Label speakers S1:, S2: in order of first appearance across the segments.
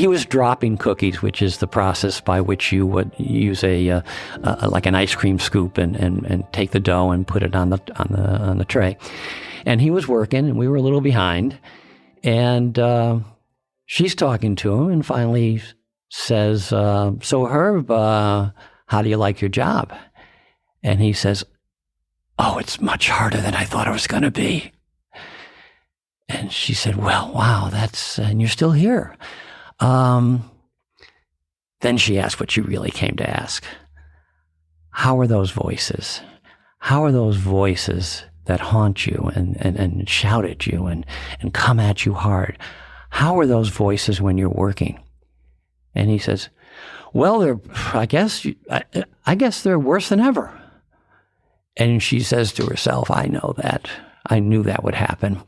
S1: He was dropping cookies, which is the process by which you would use like an ice cream scoop and take the dough and put it on the tray. And he was working, and we were a little behind. And she's talking to him, and finally says, "So Herb, how do you like your job?" And he says, "Oh, it's much harder than I thought it was going to be." And she said, "Well, wow, and you're still here." Then she asked what she really came to ask. How are those voices? How are those voices that haunt you and shout at you and come at you hard? How are those voices when you're working? And he says, "Well, I guess they're worse than ever." And she says to herself, "I know that. I knew that would happen."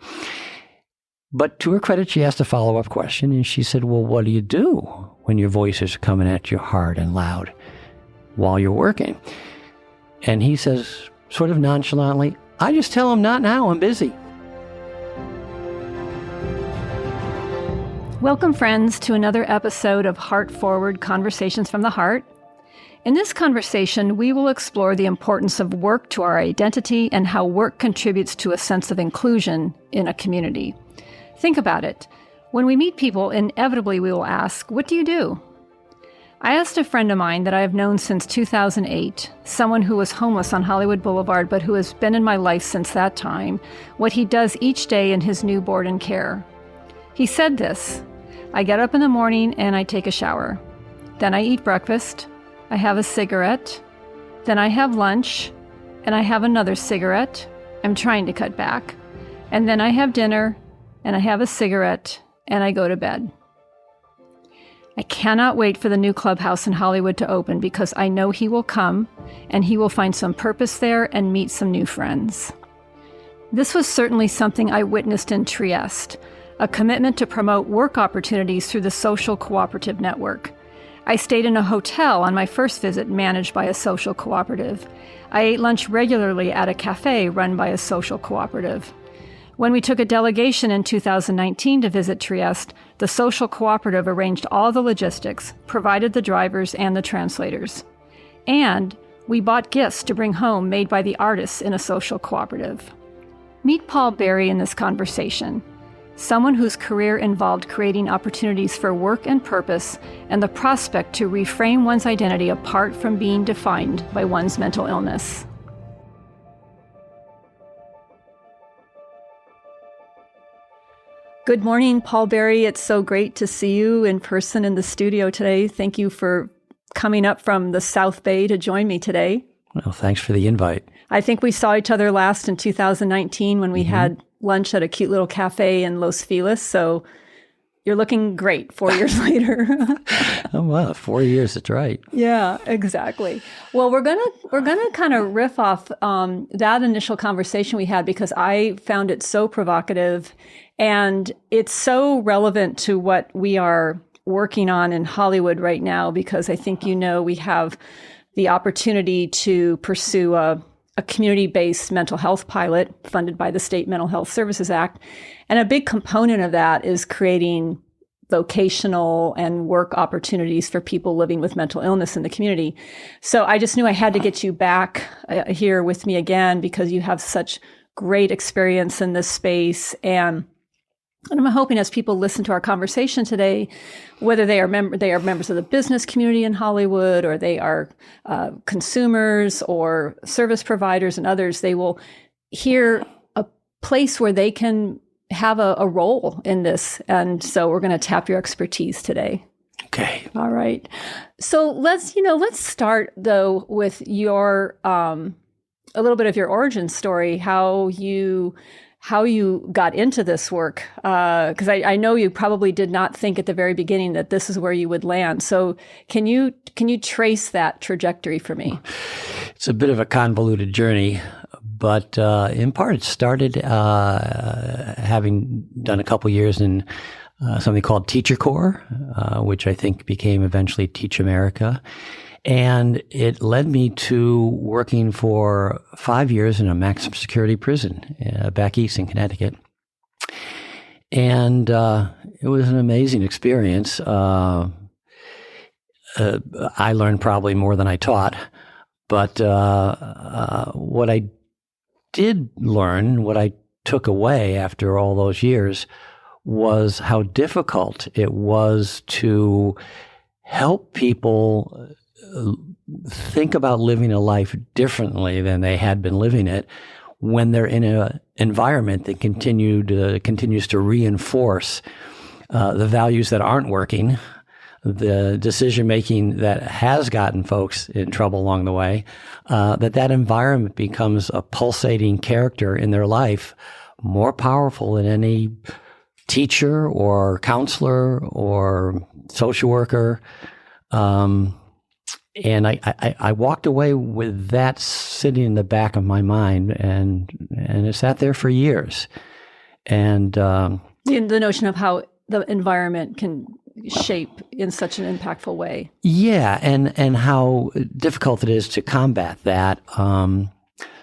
S1: But to her credit, she asked a follow-up question, and she said, "Well, what do you do when your voices are coming at you hard and loud while you're working?" And he says, sort of nonchalantly, "I just tell them, not now, I'm busy."
S2: Welcome, friends, to another episode of Heartforward Conversations from the Heart. In this conversation, we will explore the importance of work to our identity and how work contributes to a sense of inclusion in a community. Think about it. When we meet people, inevitably we will ask, "What do you do?" I asked a friend of mine that I have known since 2008, someone who was homeless on Hollywood Boulevard but who has been in my life since that time, what he does each day in his new board and care. He said this: "I get up in the morning and I take a shower. Then I eat breakfast. I have a cigarette. Then I have lunch. And I have another cigarette. I'm trying to cut back. And then I have dinner. And I have a cigarette. And I go to bed. I cannot wait for the new clubhouse in Hollywood to open because I know he will come and he will find some purpose there and meet some new friends." This was certainly something I witnessed in Trieste, a commitment to promote work opportunities through the social cooperative network. I stayed in a hotel on my first visit managed by a social cooperative. I ate lunch regularly at a cafe run by a social cooperative. When we took a delegation in 2019 to visit Trieste, the social cooperative arranged all the logistics, provided the drivers and the translators. And we bought gifts to bring home made by the artists in a social cooperative. Meet Paul Berry in this conversation, someone whose career involved creating opportunities for work and purpose and the prospect to reframe one's identity apart from being defined by one's mental illness. Good morning, Paul Berry. It's so great to see you in person in the studio today. Thank you for coming up from the South Bay to join me today.
S1: Well, thanks for the invite.
S2: I think we saw each other last in 2019 when we had lunch at a cute little cafe in Los Feliz. So you're looking great 4 years later.
S1: Oh, wow. 4 years. That's right.
S2: Yeah, exactly. Well, we're gonna kind of riff off that initial conversation we had because I found it so provocative and it's so relevant to what we are working on in Hollywood right now, because I think, we have the opportunity to pursue a community-based mental health pilot funded by the State Mental Health Services Act. And a big component of that is creating vocational and work opportunities for people living with mental illness in the community. So I just knew I had to get you back here with me again because you have such great experience in this space. And I'm hoping as people listen to our conversation today, whether they are members of the business community in Hollywood or they are consumers or service providers and others, they will hear a place where they can have a role in this. And so we're going to tap your expertise today.
S1: Okay.
S2: All right. So let's start though with your a little bit of your origin story, how you got into this work, because I know you probably did not think at the very beginning that this is where you would land. So can you trace that trajectory for me?
S1: It's a bit of a convoluted journey, but in part it started having done a couple years in something called Teacher Corps, which I think became eventually Teach America. And it led me to working for 5 years in a maximum security prison back east in Connecticut. And it was an amazing experience. I learned probably more than I taught. But what I did learn, what I took away after all those years, was how difficult it was to help people think about living a life differently than they had been living it when they're in an environment that continues to reinforce the values that aren't working, the decision-making that has gotten folks in trouble along the way, that environment becomes a pulsating character in their life, more powerful than any teacher or counselor or social worker. And I walked away with that sitting in the back of my mind, and it sat there for years. And
S2: the notion of how the environment can shape in such an impactful way. Yeah,
S1: and how difficult it is to combat that.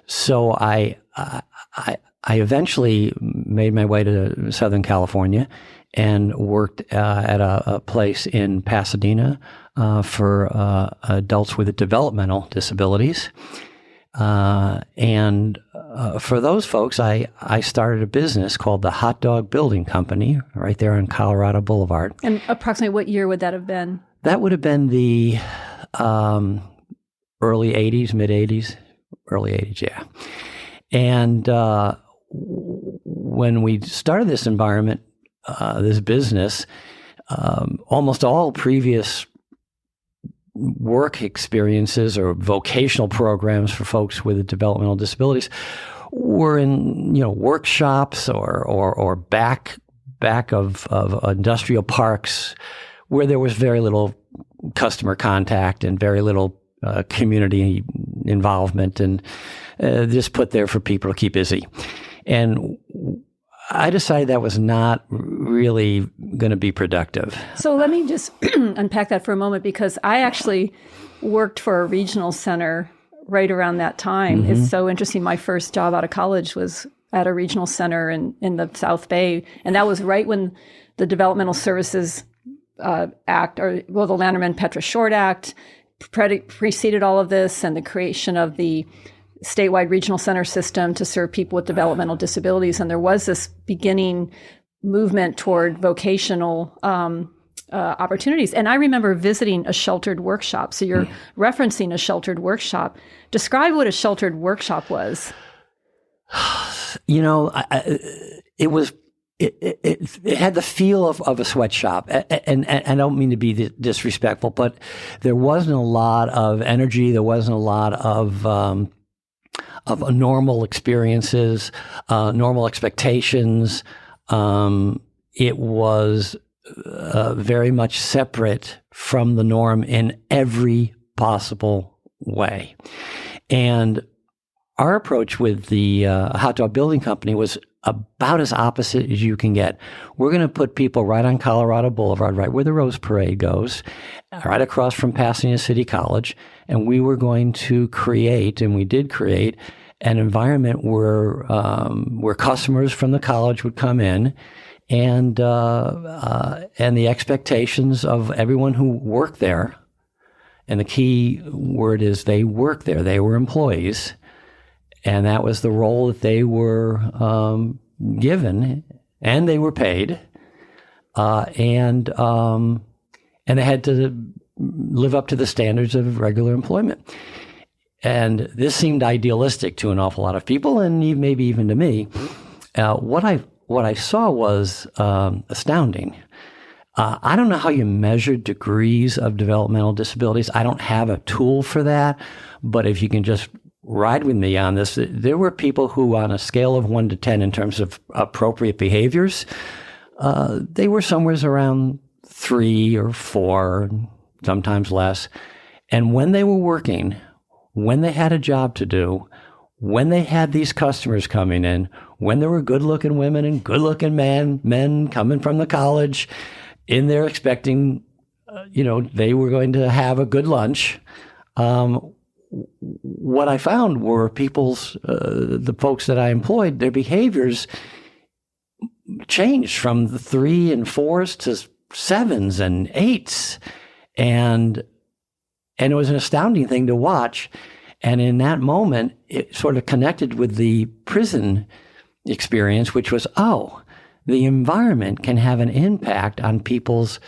S1: So I eventually made my way to Southern California and worked at a place in Pasadena for adults with developmental disabilities. And for those folks, I started a business called the Hot Dog Building Company right there on Colorado Boulevard.
S2: And approximately what year would that have been?
S1: That would have been the early 80s, mid 80s, early 80s, yeah. And when we started this environment, this business, almost all previous work experiences or vocational programs for folks with developmental disabilities were in, workshops or back of industrial parks where there was very little customer contact and very little community involvement, and just put there for people to keep busy. And I decided that was not really going to be productive.
S2: So let me just unpack that for a moment, because I actually worked for a regional center right around that time. Mm-hmm. It's so interesting. My first job out of college was at a regional center in the South Bay. And that was right when the Developmental Services Act, the Lanterman Petra Short Act preceded all of this, and the creation of the statewide regional center system to serve people with developmental disabilities. And there was this beginning movement toward vocational opportunities. And I remember visiting a sheltered workshop. So you're referencing a sheltered workshop. Describe what a sheltered workshop was.
S1: It had the feel of a sweatshop, and I don't mean to be disrespectful, but there wasn't a lot of energy. There wasn't a lot of normal experiences, normal expectations. It was very much separate from the norm in every possible way. And our approach with the Hot Dog Building Company was about as opposite as you can get. We're going to put people right on Colorado Boulevard, right where the Rose Parade goes, right across from Pasadena City College, and we were going to create, and we did create, an environment where customers from the college would come in, and the expectations of everyone who worked there, and the key word is they worked there, they were employees, and that was the role that they were given, and they were paid, and they had to live up to the standards of regular employment. And this seemed idealistic to an awful lot of people, and maybe even to me. What I saw was astounding. I don't know how you measure degrees of developmental disabilities. I don't have a tool for that. But if you can just ride with me on this, there were people who, on a scale of 1 to 10 in terms of appropriate behaviors, they were somewhere around 3 or 4, sometimes less. And when they were working, when they had a job to do, when they had these customers coming in, when there were good-looking women and good-looking men coming from the college in there expecting, they were going to have a good lunch. What I found were the folks that I employed, their behaviors changed from the 3 and 4s to 7s and 8s. And it was an astounding thing to watch. And in that moment, it sort of connected with the prison experience, which was, the environment can have an impact on people's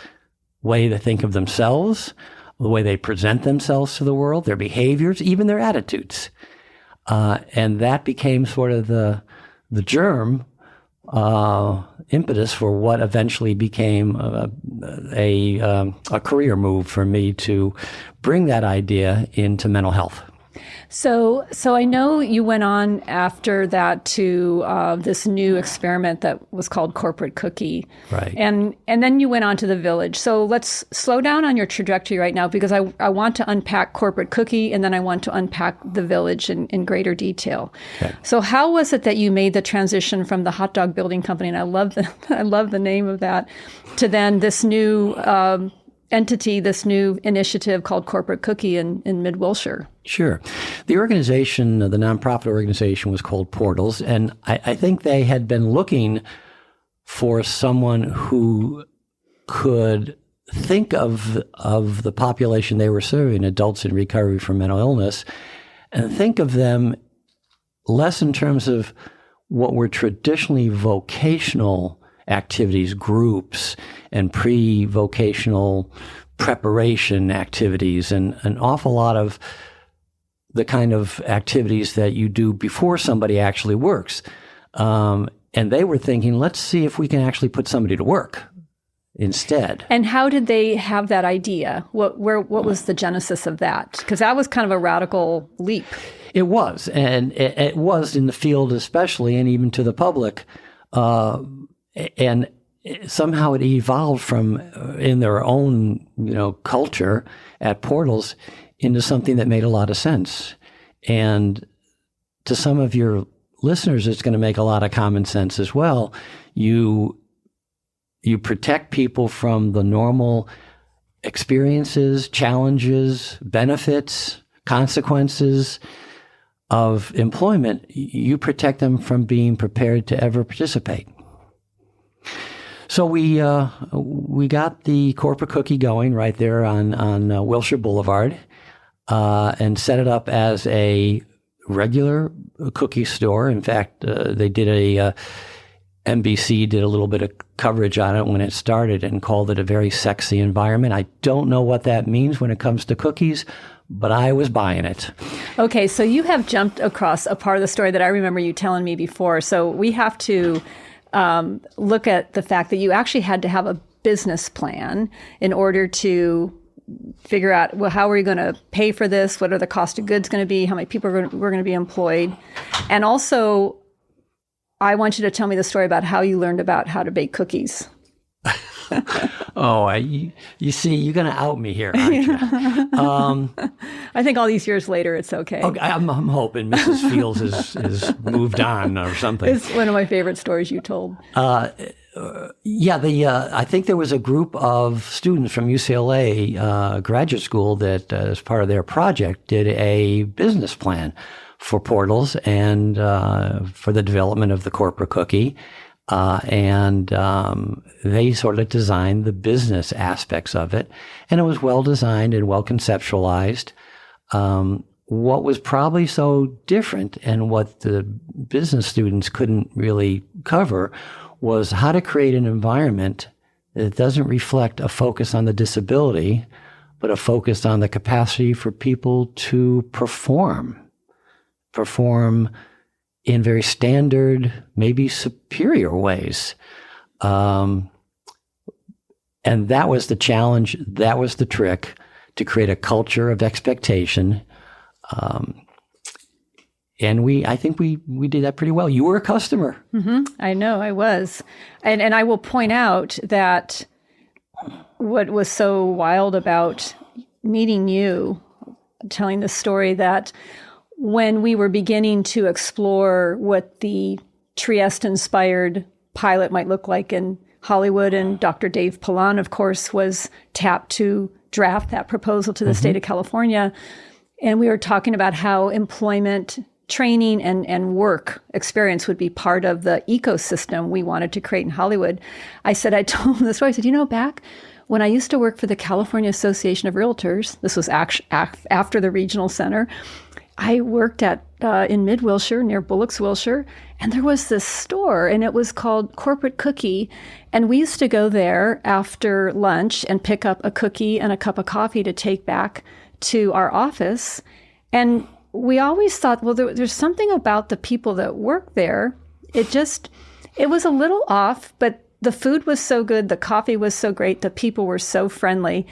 S1: way to think of themselves, the way they present themselves to the world, their behaviors, even their attitudes. And that became sort of the germ impetus for what eventually became a career move for me to bring that idea into mental health.
S2: So I know you went on after that to this new experiment that was called Corporate Cookie.
S1: Right.
S2: And then you went on to the Village. So let's slow down on your trajectory right now, because I want to unpack Corporate Cookie, and then I want to unpack the Village in greater detail. Okay. So how was it that you made the transition from the hot dog building company, and I love the name of that, to then this new entity, this new initiative called Corporate Cookie in Mid-Wilshire?
S1: Sure. The organization, the nonprofit organization, was called Portals, and I think they had been looking for someone who could think of the population they were serving, adults in recovery from mental illness, and think of them less in terms of what were traditionally vocational activities, groups, and pre-vocational preparation activities, and an awful lot of the kind of activities that you do before somebody actually works. And they were thinking, let's see if we can actually put somebody to work instead.
S2: And how did they have that idea? What was the genesis of that? Because that was kind of a radical leap.
S1: It was, and it was in the field especially, and even to the public. And somehow it evolved from in their own, culture at Portals into something that made a lot of sense. And to some of your listeners, it's going to make a lot of common sense as well. You protect people from the normal experiences, challenges, benefits, consequences of employment. You protect them from being prepared to ever participate. So we got the Corporate Cookie going right there on Wilshire Boulevard, and set it up as a regular cookie store. In fact, they did NBC did a little bit of coverage on it when it started and called it a very sexy environment. I don't know what that means when it comes to cookies, but I was buying it.
S2: Okay, so you have jumped across a part of the story that I remember you telling me before. So we have to look at the fact that you actually had to have a business plan in order to figure out, well, how are we going to pay for this? What are the cost of goods going to be? How many people were going to be employed? And also, I want you to tell me the story about how you learned about how to bake cookies.
S1: You see, you're going to out me here, aren't you?
S2: I think all these years later, it's okay.
S1: I'm hoping Mrs. Fields has moved on or something.
S2: It's one of my favorite stories you told.
S1: I think there was a group of students from UCLA graduate school that, as part of their project, did a business plan for Portals and for the development of the Corporate Cookie. And they sort of designed the business aspects of it, and it was well designed and well conceptualized. What was probably so different and what the business students couldn't really cover was how to create an environment that doesn't reflect a focus on the disability, but a focus on the capacity for people to perform in very standard, maybe superior ways. And that was the challenge. That was the trick, to create a culture of expectation. And I think we did that pretty well. You were a customer.
S2: Mm-hmm. I know, I was. And I will point out that what was so wild about meeting you, telling the story, that when we were beginning to explore what the Trieste-inspired pilot might look like in Hollywood, and Dr. Dave Pilon, of course, was tapped to draft that proposal to the state of California. And we were talking about how employment training and work experience would be part of the ecosystem we wanted to create in Hollywood. I told him this story. I said, back when I used to work for the California Association of Realtors, this was after the regional center, I worked in Mid-Wilshire, near Bullocks, Wilshire, and there was this store, and it was called Corporate Cookie, and we used to go there after lunch and pick up a cookie and a cup of coffee to take back to our office. And we always thought, well, there's something about the people that work there. It was a little off, but the food was so good, the coffee was so great, the people were so friendly.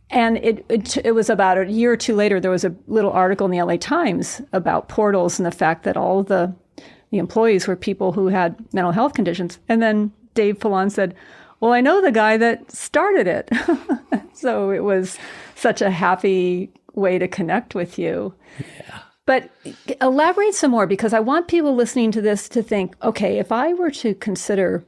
S2: And it was about a year or two later, there was a little article in the LA Times about portals and the fact that all the employees were people who had mental health conditions. And then Dave Fallon said, well, I know the guy that started it. So it was such a happy way to connect with you. Yeah. But elaborate some more, because I want people listening to this to think, okay, if I were to consider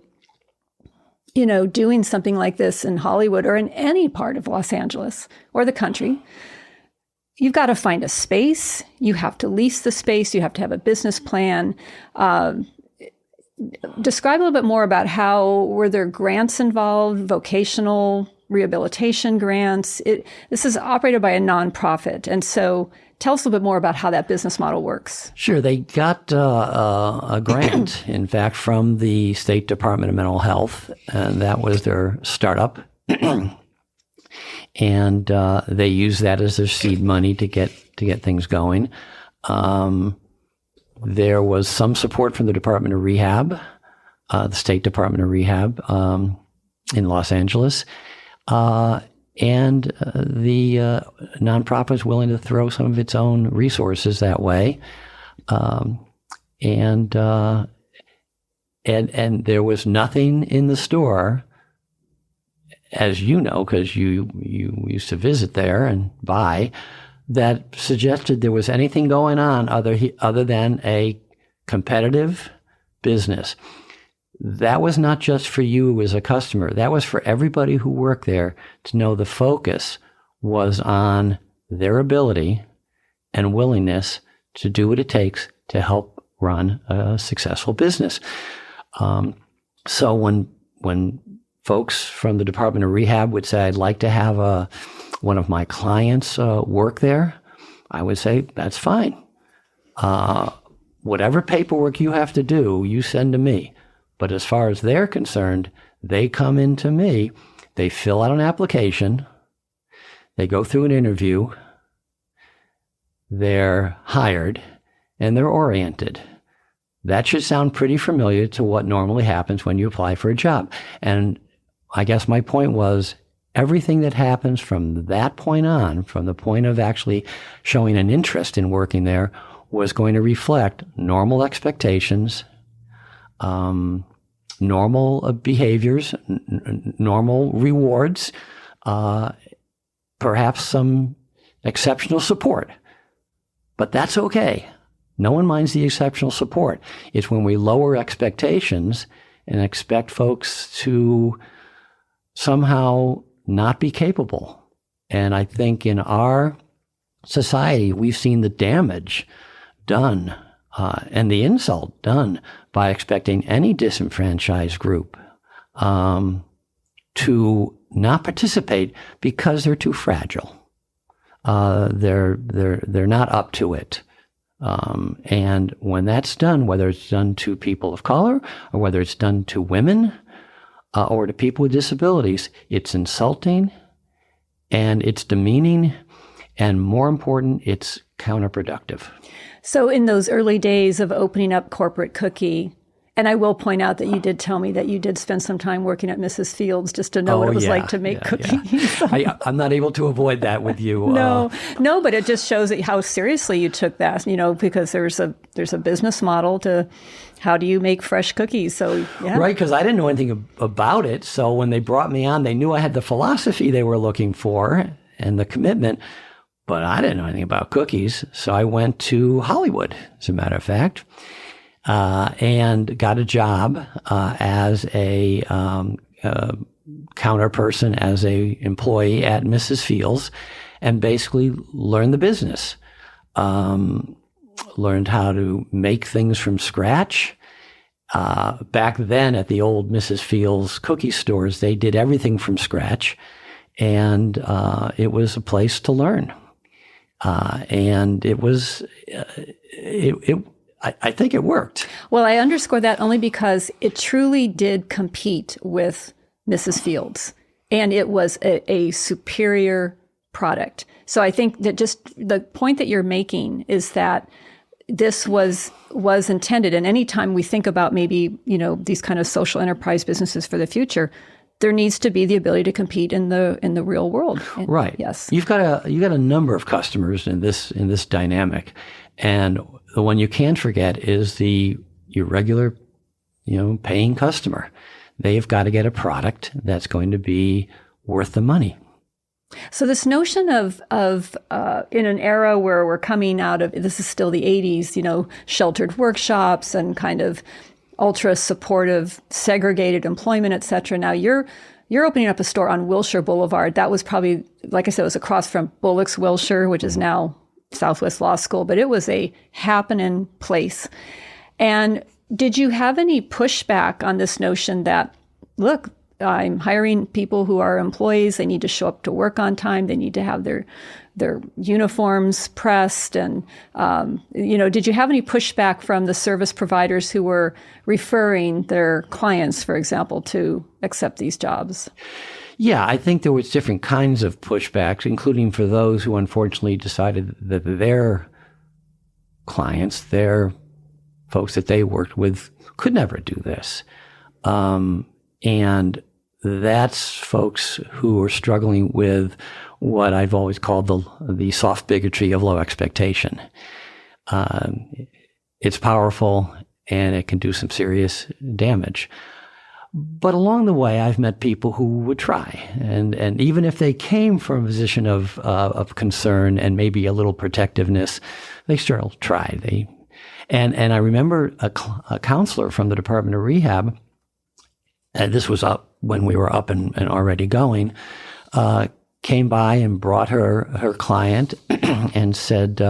S2: doing something like this in Hollywood or in any part of Los Angeles or the country, you've got to find a space. You have to lease the space. You have to have a business plan. Describe a little bit more about were there grants involved, vocational rehabilitation grants? This is operated by a nonprofit. And so tell us a little bit more about how that business model works.
S1: Sure. They got a grant, in fact, from the State Department of Mental Health, and that was their startup. And they used that as their seed money to get things going. There was some support from the Department of Rehab, the State Department of Rehab in Los Angeles. And the nonprofit was willing to throw some of its own resources that way. And there was nothing in the store, as you know, because you used to visit there and buy, that suggested there was anything going on other than a competitive business. That was not just for you as a customer. That was for everybody who worked there to know the focus was on their ability and willingness to do what it takes to help run a successful business. So when folks from the Department of Rehab would say, I'd like to have one of my clients work there, I would say, that's fine. Whatever paperwork you have to do, you send to me. But as far as they're concerned, they come into me, they fill out an application, they go through an interview, they're hired, and they're oriented. That should sound pretty familiar to what normally happens when you apply for a job. And I guess my point was, everything that happens from that point on, from the point of actually showing an interest in working there, was going to reflect normal expectations, normal behaviors, normal rewards, perhaps some exceptional support. But that's okay. No one minds the exceptional support. It's when we lower expectations and expect folks to somehow not be capable. And I think in our society, we've seen the damage done and the insult done by expecting any disenfranchised group to not participate because they're too fragile. They're not up to it. And when that's done, whether it's done to people of color or whether it's done to women or to people with disabilities, it's insulting and it's demeaning, and more important, it's counterproductive.
S2: So in those early days of opening up Corporate Cookie, and I will point out that you did tell me that you did spend some time working at Mrs. Fields just to know what it was like to make cookies.
S1: Yeah. I'm not able to avoid that with you.
S2: No, but it just shows how seriously you took that, because there's a business model to how do you make fresh cookies. So, yeah.
S1: Right, because I didn't know anything about it. So when they brought me on, they knew I had the philosophy they were looking for and the commitment, but I didn't know anything about cookies. So I went to Hollywood, as a matter of fact. And got a job as a counter person, as a employee at Mrs. Fields, and basically learned the business. learned how to make things from scratch. Back then at the old Mrs. Fields cookie stores, they did everything from scratch, and it was a place to learn. And it was, I think it worked.
S2: Well, I underscore that only because it truly did compete with Mrs. Fields, and it was a superior product. So I think that just the point that you're making is that this was intended. And anytime we think about maybe, these kind of social enterprise businesses for the future, there needs to be the ability to compete in the real world.
S1: Right.
S2: Yes.
S1: You've got a number of customers in this dynamic, and the one you can't forget is your regular, paying customer. They've got to get a product that's going to be worth the money.
S2: So this notion of in an era where we're coming out of, this is still the 80s, sheltered workshops and kind of ultra supportive, segregated employment, et cetera. Now you're opening up a store on Wilshire Boulevard. That was probably, like I said, it was across from Bullock's Wilshire, which is now Southwest Law School, but it was a happening place. And did you have any pushback on this notion that, look, I'm hiring people who are employees. They need to show up to work on time. They need to have their uniforms pressed. And, did you have any pushback from the service providers who were referring their clients, for example, to accept these jobs?
S1: Yeah, I think there was different kinds of pushbacks, including for those who unfortunately decided that their clients, their folks that they worked with, could never do this. And that's folks who are struggling with what I've always called the soft bigotry of low expectation. It's powerful and it can do some serious damage. But along the way, I've met people who would try, and even if they came from a position of concern and maybe a little protectiveness, they still tried. And I remember a counselor from the Department of Rehab. And this was up when we were up and already going, came by and brought her client and said,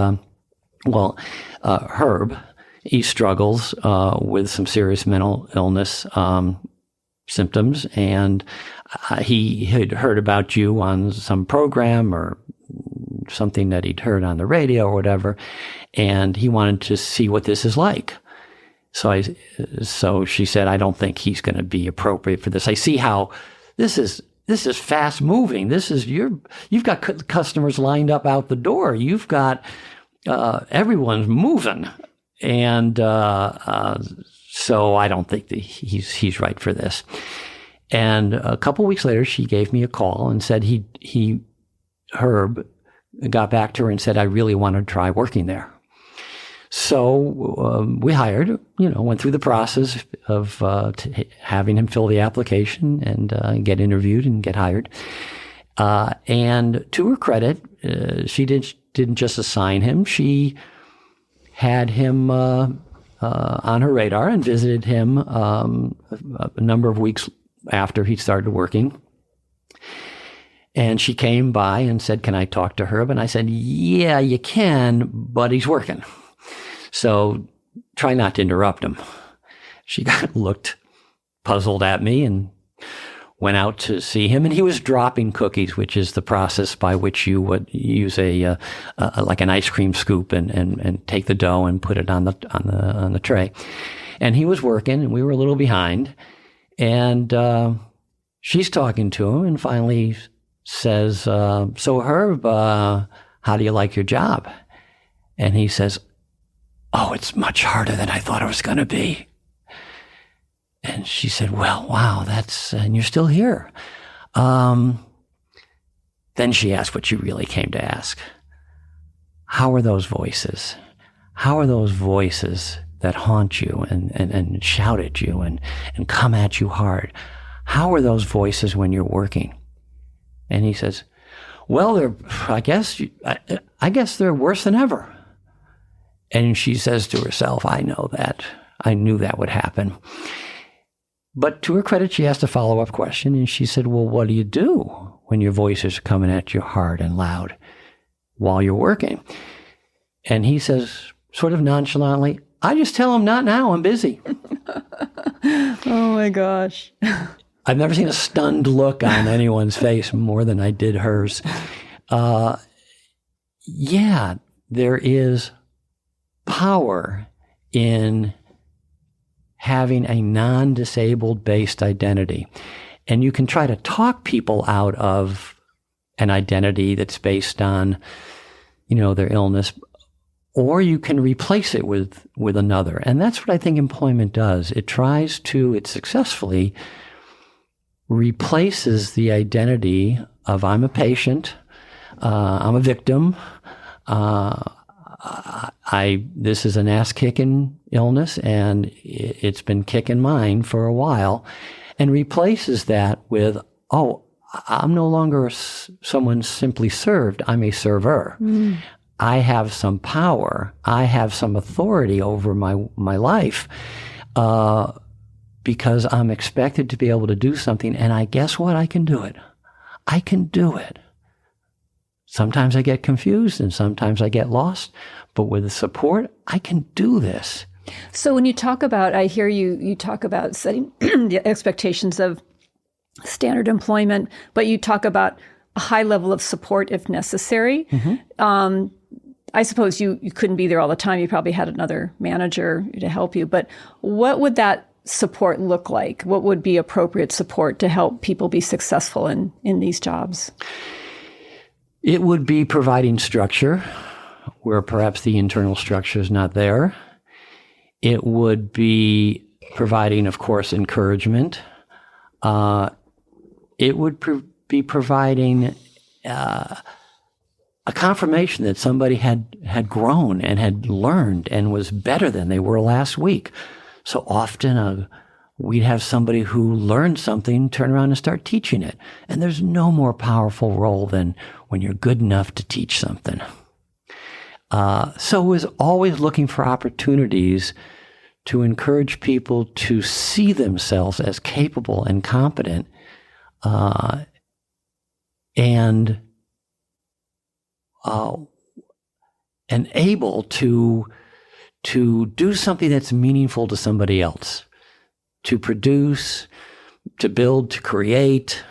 S1: Herb, he struggles with some serious mental illness symptoms, and he had heard about you on some program or something that he'd heard on the radio or whatever, and he wanted to see what this is like. So she said, I don't think he's going to be appropriate for this. I see how this is fast moving. You've got customers lined up out the door. You've got, everyone's moving. And, so I don't think that he's right for this. And a couple weeks later, she gave me a call and said Herb got back to her and said, I really want to try working there. So we hired, went through the process of having him fill the application and get interviewed and get hired. And to her credit, she didn't just assign him. She had him on her radar and visited him a number of weeks after he started working. And she came by and said, can I talk to Herb? And I said, yeah, you can, but he's working. So try not to interrupt him. She looked puzzled at me and went out to see him, and he was dropping cookies, which is the process by which you would use like an ice cream scoop and take the dough and put it on the tray. And he was working, and we were a little behind. And she's talking to him, and finally says, "So Herb, how do you like your job?" And he says, "Oh, it's much harder than I thought it was going to be." And she said, "Well, wow, and you're still here." Then she asked what she really came to ask. How are those voices? How are those voices that haunt you and shout at you and come at you hard? How are those voices when you're working? And he says, "Well, I guess they're worse than ever." And she says to herself, "I know that. I knew that would happen." But to her credit, she asked a follow-up question, and she said, "Well, what do you do when your voices are coming at you hard and loud while you're working?" And he says, sort of nonchalantly, I just tell them, not now, I'm busy.
S2: Oh my gosh.
S1: I've never seen a stunned look on anyone's face more than I did hers. Yeah, there is power in having a non-disabled based identity. And you can try to talk people out of an identity that's based on, their illness, or you can replace it with another. And that's what I think employment does. It successfully replaces the identity of I'm a patient, I'm a victim, this is an ass-kicking illness, and it's been kicking mine for a while, and replaces that with, I'm no longer someone simply served, I'm a server. Mm. I have some power. I have some authority over my life because I'm expected to be able to do something. And guess what? I can do it. I can do it. Sometimes I get confused and sometimes I get lost. But with the support, I can do this.
S2: So when you talk about, I hear you talk about setting the expectations of standard employment, but you talk about a high level of support if necessary. Mm-hmm. I suppose you couldn't be there all the time. You probably had another manager to help you. But what would that support look like? What would be appropriate support to help people be successful in these jobs?
S1: It would be providing structure where perhaps the internal structure is not there. It would be providing, of course, encouragement. It would be providing a confirmation that somebody had grown and had learned and was better than they were last week. So often we'd have somebody who learned something turn around and start teaching it. And there's no more powerful role than when you're good enough to teach something. So it was always looking for opportunities to encourage people to see themselves as capable and competent and able to do something that's meaningful to somebody else, to produce, to build, to create,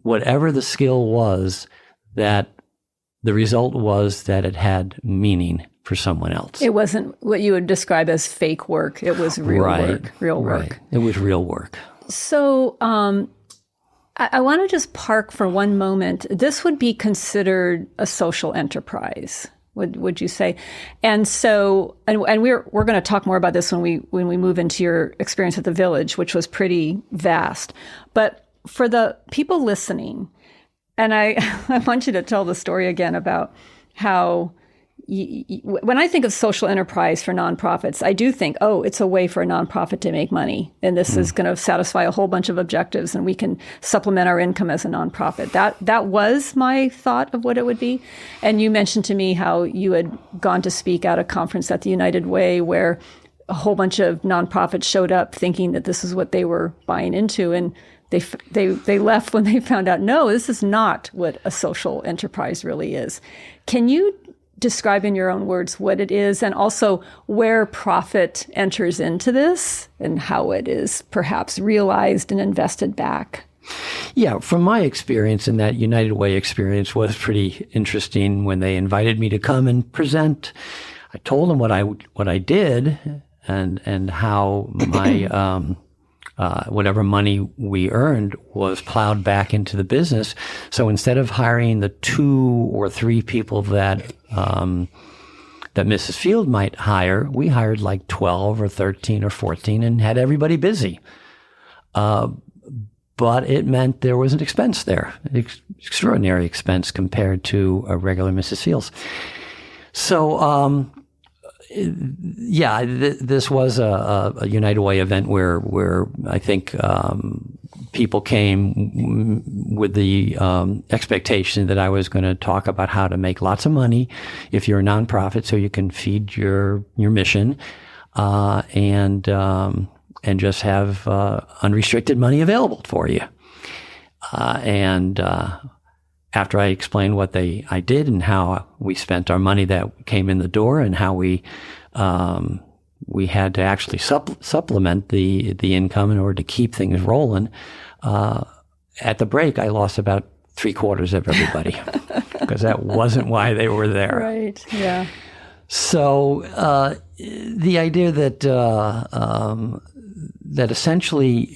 S1: whatever the skill was, that the result was that it had meaning for someone else.
S2: It wasn't what you would describe as fake work. It was real work, real work.
S1: Right. It was real work.
S2: So I want to just park for one moment. This would be considered a social enterprise, would you say? And so, and we're going to talk more about this when we move into your experience at the Village, which was pretty vast. But for the people listening, and I want you to tell the story again about how when I think of social enterprise for nonprofits, I do think, it's a way for a nonprofit to make money. And this is going to satisfy a whole bunch of objectives, and we can supplement our income as a nonprofit. That was my thought of what it would be. And you mentioned to me how you had gone to speak at a conference at the United Way where a whole bunch of nonprofits showed up thinking that this is what they were buying into. And they left when they found out, no, this is not what a social enterprise really is. Can you describe in your own words what it is, and also where profit enters into this and how it is perhaps realized and invested back?
S1: Yeah, from my experience, and that United Way experience was pretty interesting. When they invited me to come and present, I told them what I did and how my whatever money we earned was plowed back into the business. So instead of hiring the 2 or 3 people that Mrs. Field might hire, we hired like 12 or 13 or 14 and had everybody busy. But it meant there was an expense there, extraordinary expense compared to a regular Mrs. Fields. So, this was a United Way event where I think people came with the expectation that I was going to talk about how to make lots of money if you're a nonprofit, so you can feed your mission and just have unrestricted money available for you. after I explained what I did and how we spent our money that came in the door and how we had to actually supplement the income in order to keep things rolling. At the break, I lost about 3/4 of everybody because that wasn't why they were there.
S2: Right. Yeah.
S1: So the idea that that essentially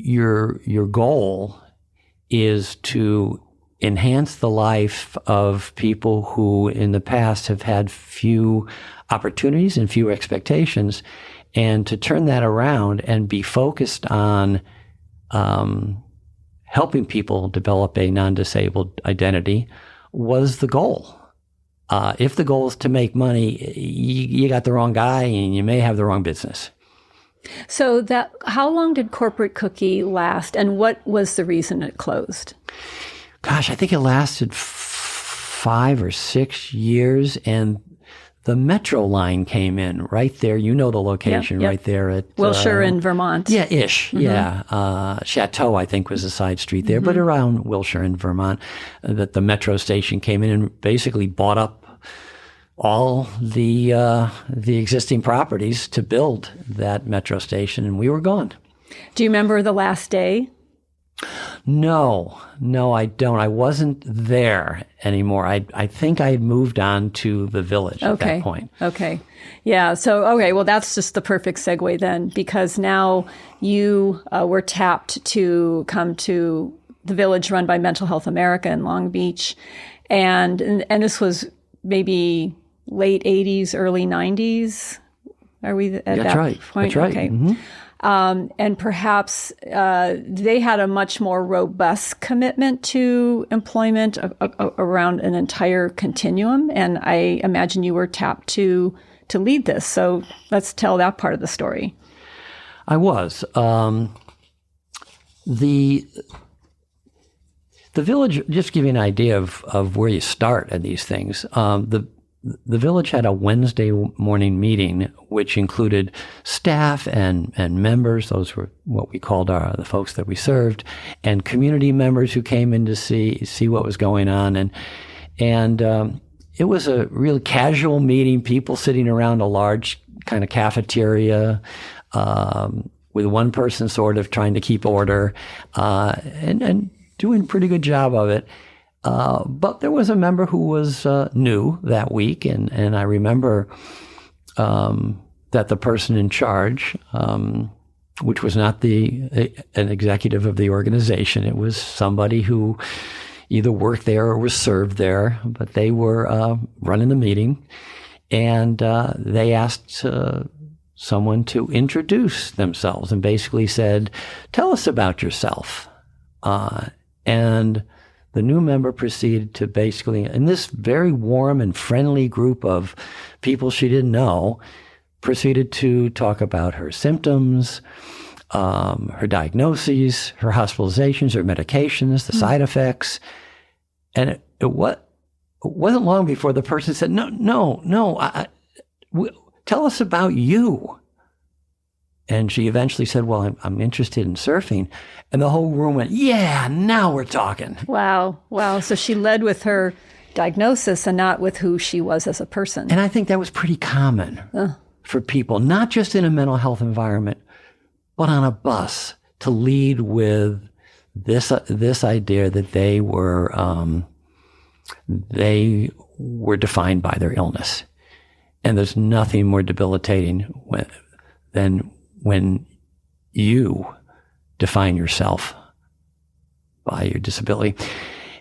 S1: your goal is to enhance the life of people who in the past have had few opportunities and few expectations, and to turn that around and be focused on helping people develop a non-disabled identity was the goal. If the goal is to make money, you got the wrong guy and you may have the wrong business.
S2: So how long did Corporate Cookie last, and what was the reason it closed?
S1: Gosh, I think it lasted 5 or 6 years, and the Metro line came in right there. You know the location, right there at
S2: Wilshire in Vermont.
S1: Yeah, ish. Mm-hmm. Yeah, Chateau, I think, was a side street there, but around Wilshire in Vermont, that the Metro station came in and basically bought up all the existing properties to build that Metro station, and we were gone.
S2: Do you remember the last day?
S1: No, I don't. I wasn't there anymore. I think I had moved on to the Village at that point.
S2: Okay. Yeah. So, well, that's just the perfect segue then, because now you were tapped to come to the Village run by Mental Health America in Long Beach. And this was maybe late 80s, early 90s. Are we at that point?
S1: That's right.
S2: Okay.
S1: Mm-hmm.
S2: And perhaps they had a much more robust commitment to employment around an entire continuum. And I imagine you were tapped to lead this. So let's tell that part of the story.
S1: I was. The Village, just to give you an idea of where you start at these things, the Village had a Wednesday morning meeting, which included staff and members. Those were what we called the folks that we served, and community members who came in to see what was going on. And it was a really casual meeting, people sitting around a large kind of cafeteria, with one person sort of trying to keep order, and doing a pretty good job of it. But there was a member who was new that week, and I remember that the person in charge, which was not an executive of the organization, it was somebody who either worked there or was served there, but they were running the meeting, and they asked someone to introduce themselves and basically said, "Tell us about yourself." And the new member proceeded to basically, in this very warm and friendly group of people she didn't know, proceeded to talk about her symptoms, her diagnoses, her hospitalizations, her medications, the side effects. And it wasn't long before the person said, no, tell us about you. And she eventually said, "Well, I'm interested in surfing." And the whole room went, "Yeah, now we're talking."
S2: Wow. So she led with her diagnosis and not with who she was as a person.
S1: And I think that was pretty common for people, not just in a mental health environment, but on a bus, to lead with this idea that they were defined by their illness. And there's nothing more debilitating than when you define yourself by your disability.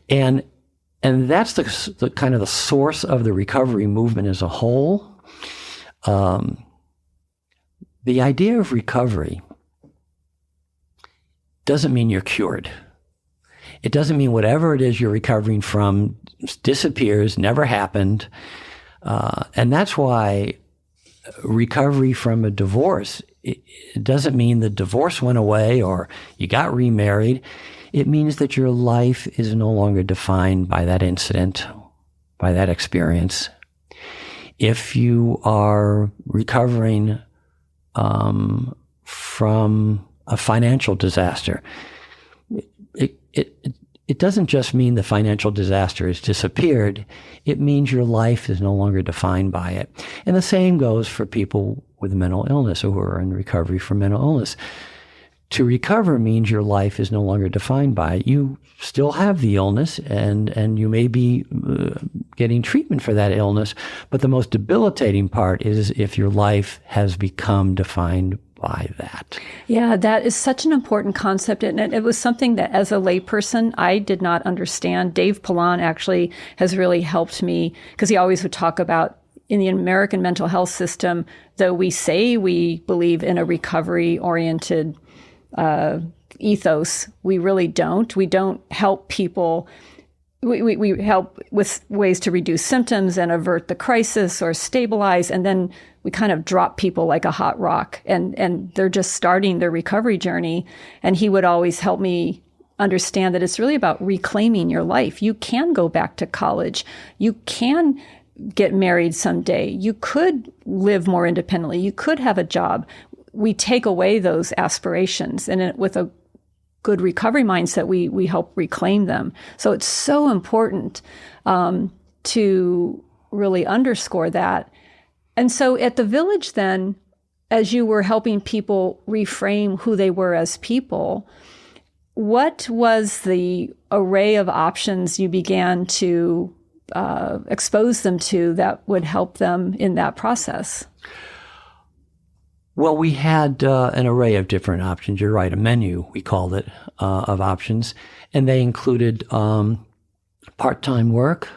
S1: And that's the kind of the source of the recovery movement as a whole. The idea of recovery doesn't mean you're cured. It doesn't mean whatever it is you're recovering from disappears, never happened. And that's why recovery from a divorce, it doesn't mean the divorce went away or you got remarried. It means that your life is no longer defined by that incident, by that experience. If you are recovering from a financial disaster, it doesn't just mean the financial disaster has disappeared. It means your life is no longer defined by it. And the same goes for people with mental illness or who are in recovery from mental illness. To recover means your life is no longer defined by it. You still have the illness and you may be getting treatment for that illness, but the most debilitating part is if your life has become defined by that.
S2: Yeah, that is such an important concept. And it was something that as a layperson, I did not understand. Dave Pilon actually has really helped me because he always would talk about in the American mental health system, though we say we believe in a recovery-oriented ethos, we really don't. We don't help people. We help with ways to reduce symptoms and avert the crisis or stabilize, and then we kind of drop people like a hot rock, and they're just starting their recovery journey. And he would always help me understand that it's really about reclaiming your life. You can go back to college. You can get married someday. You could live more independently. You could have a job. We take away those aspirations, and with a good recovery mindset, we help reclaim them. So it's so important to really underscore that. And so at the Village then, as you were helping people reframe who they were as people, what was the array of options you began to expose them to that would help them in that process?
S1: Well, we had an array of different options. You're right, a menu, we called it, of options. And they included part-time work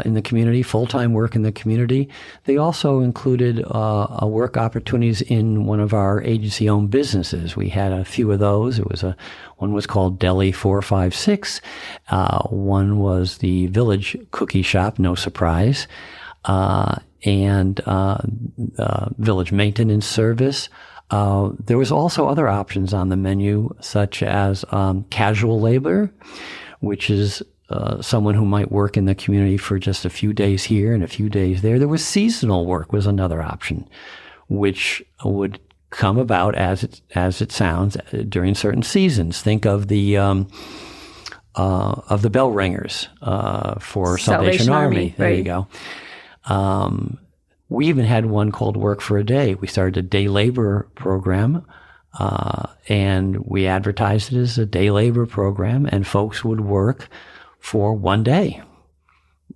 S1: in the community, full-time work in the community. They also included work opportunities in one of our agency-owned businesses. We had a few of those. One was called Deli 456. One was the Village Cookie Shop, no surprise. And Village Maintenance Service. There was also other options on the menu, such as casual labor, which is someone who might work in the community for just a few days here and a few days there. There was seasonal work was another option, which would come about as it sounds during certain seasons. Think of the bell ringers for Salvation Army. There
S2: right.
S1: You go. We even had one called Work for a Day. We started a day labor program, and we advertised it as a day labor program, and folks would work for 1 day,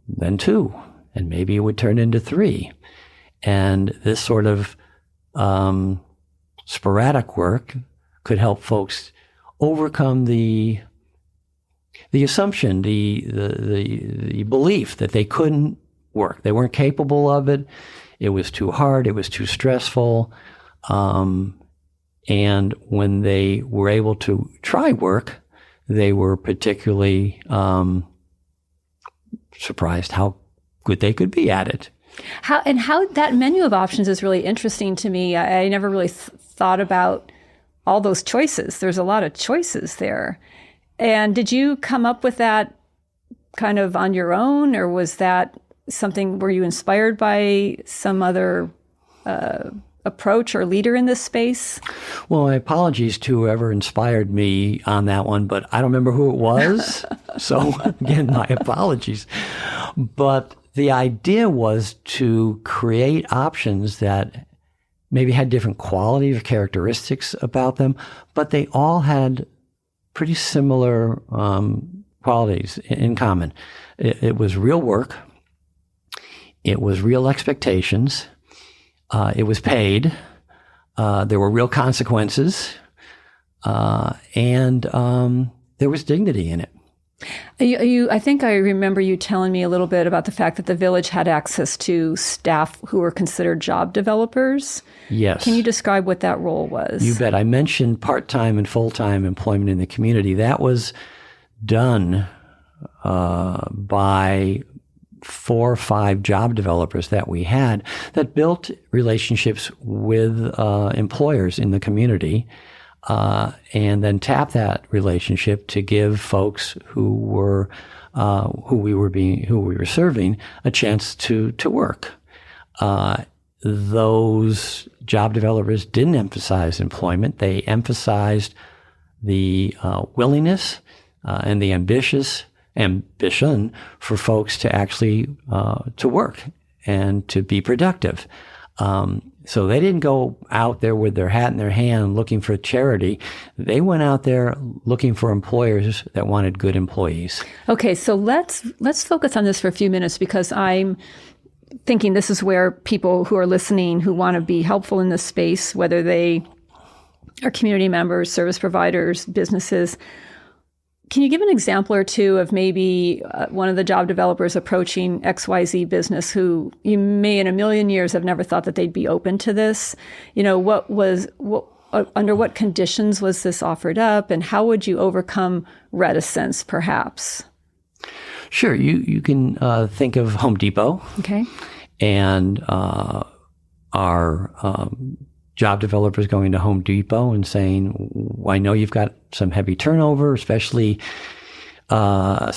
S1: then 2, and maybe it would turn into 3. And this sort of sporadic work could help folks overcome the assumption, the belief that they couldn't work. They weren't capable of it. It was too hard. It was too stressful. And when they were able to try work, they were particularly surprised how good they could be at it.
S2: How that menu of options is really interesting to me. I never really thought about all those choices. There's a lot of choices there. And did you come up with that kind of on your own, or was that something, were you inspired by some other approach or leader in this space?
S1: Well, my apologies to whoever inspired me on that one, but I don't remember who it was. So again, my apologies. But the idea was to create options that maybe had different qualities or characteristics about them, but they all had pretty similar qualities in common. It was real work. It was real expectations. It was paid. There were real consequences. And there was dignity in it.
S2: I think I remember you telling me a little bit about the fact that the Village had access to staff who were considered job developers.
S1: Yes.
S2: Can you describe what that role was?
S1: You bet. I mentioned part-time and full-time employment in the community. That was done by 4 or 5 job developers that we had that built relationships with employers in the community, and then tap that relationship to give folks who we were serving a chance to work. Those job developers didn't emphasize employment; they emphasized the willingness and the ambition for folks to actually to work and to be productive. So they didn't go out there with their hat in their hand looking for charity. They went out there looking for employers that wanted good employees.
S2: Okay, so let's focus on this for a few minutes, because I'm thinking this is where people who are listening who want to be helpful in this space, whether they are community members, service providers, businesses. Can you give an example or two of maybe one of the job developers approaching XYZ business who you may in a million years have never thought that they'd be open to this? Under what conditions was this offered up, and how would you overcome reticence, perhaps?
S1: Sure. You can think of Home Depot.
S2: Okay.
S1: And our job developers going to Home Depot and saying, I know you've got some heavy turnover, especially an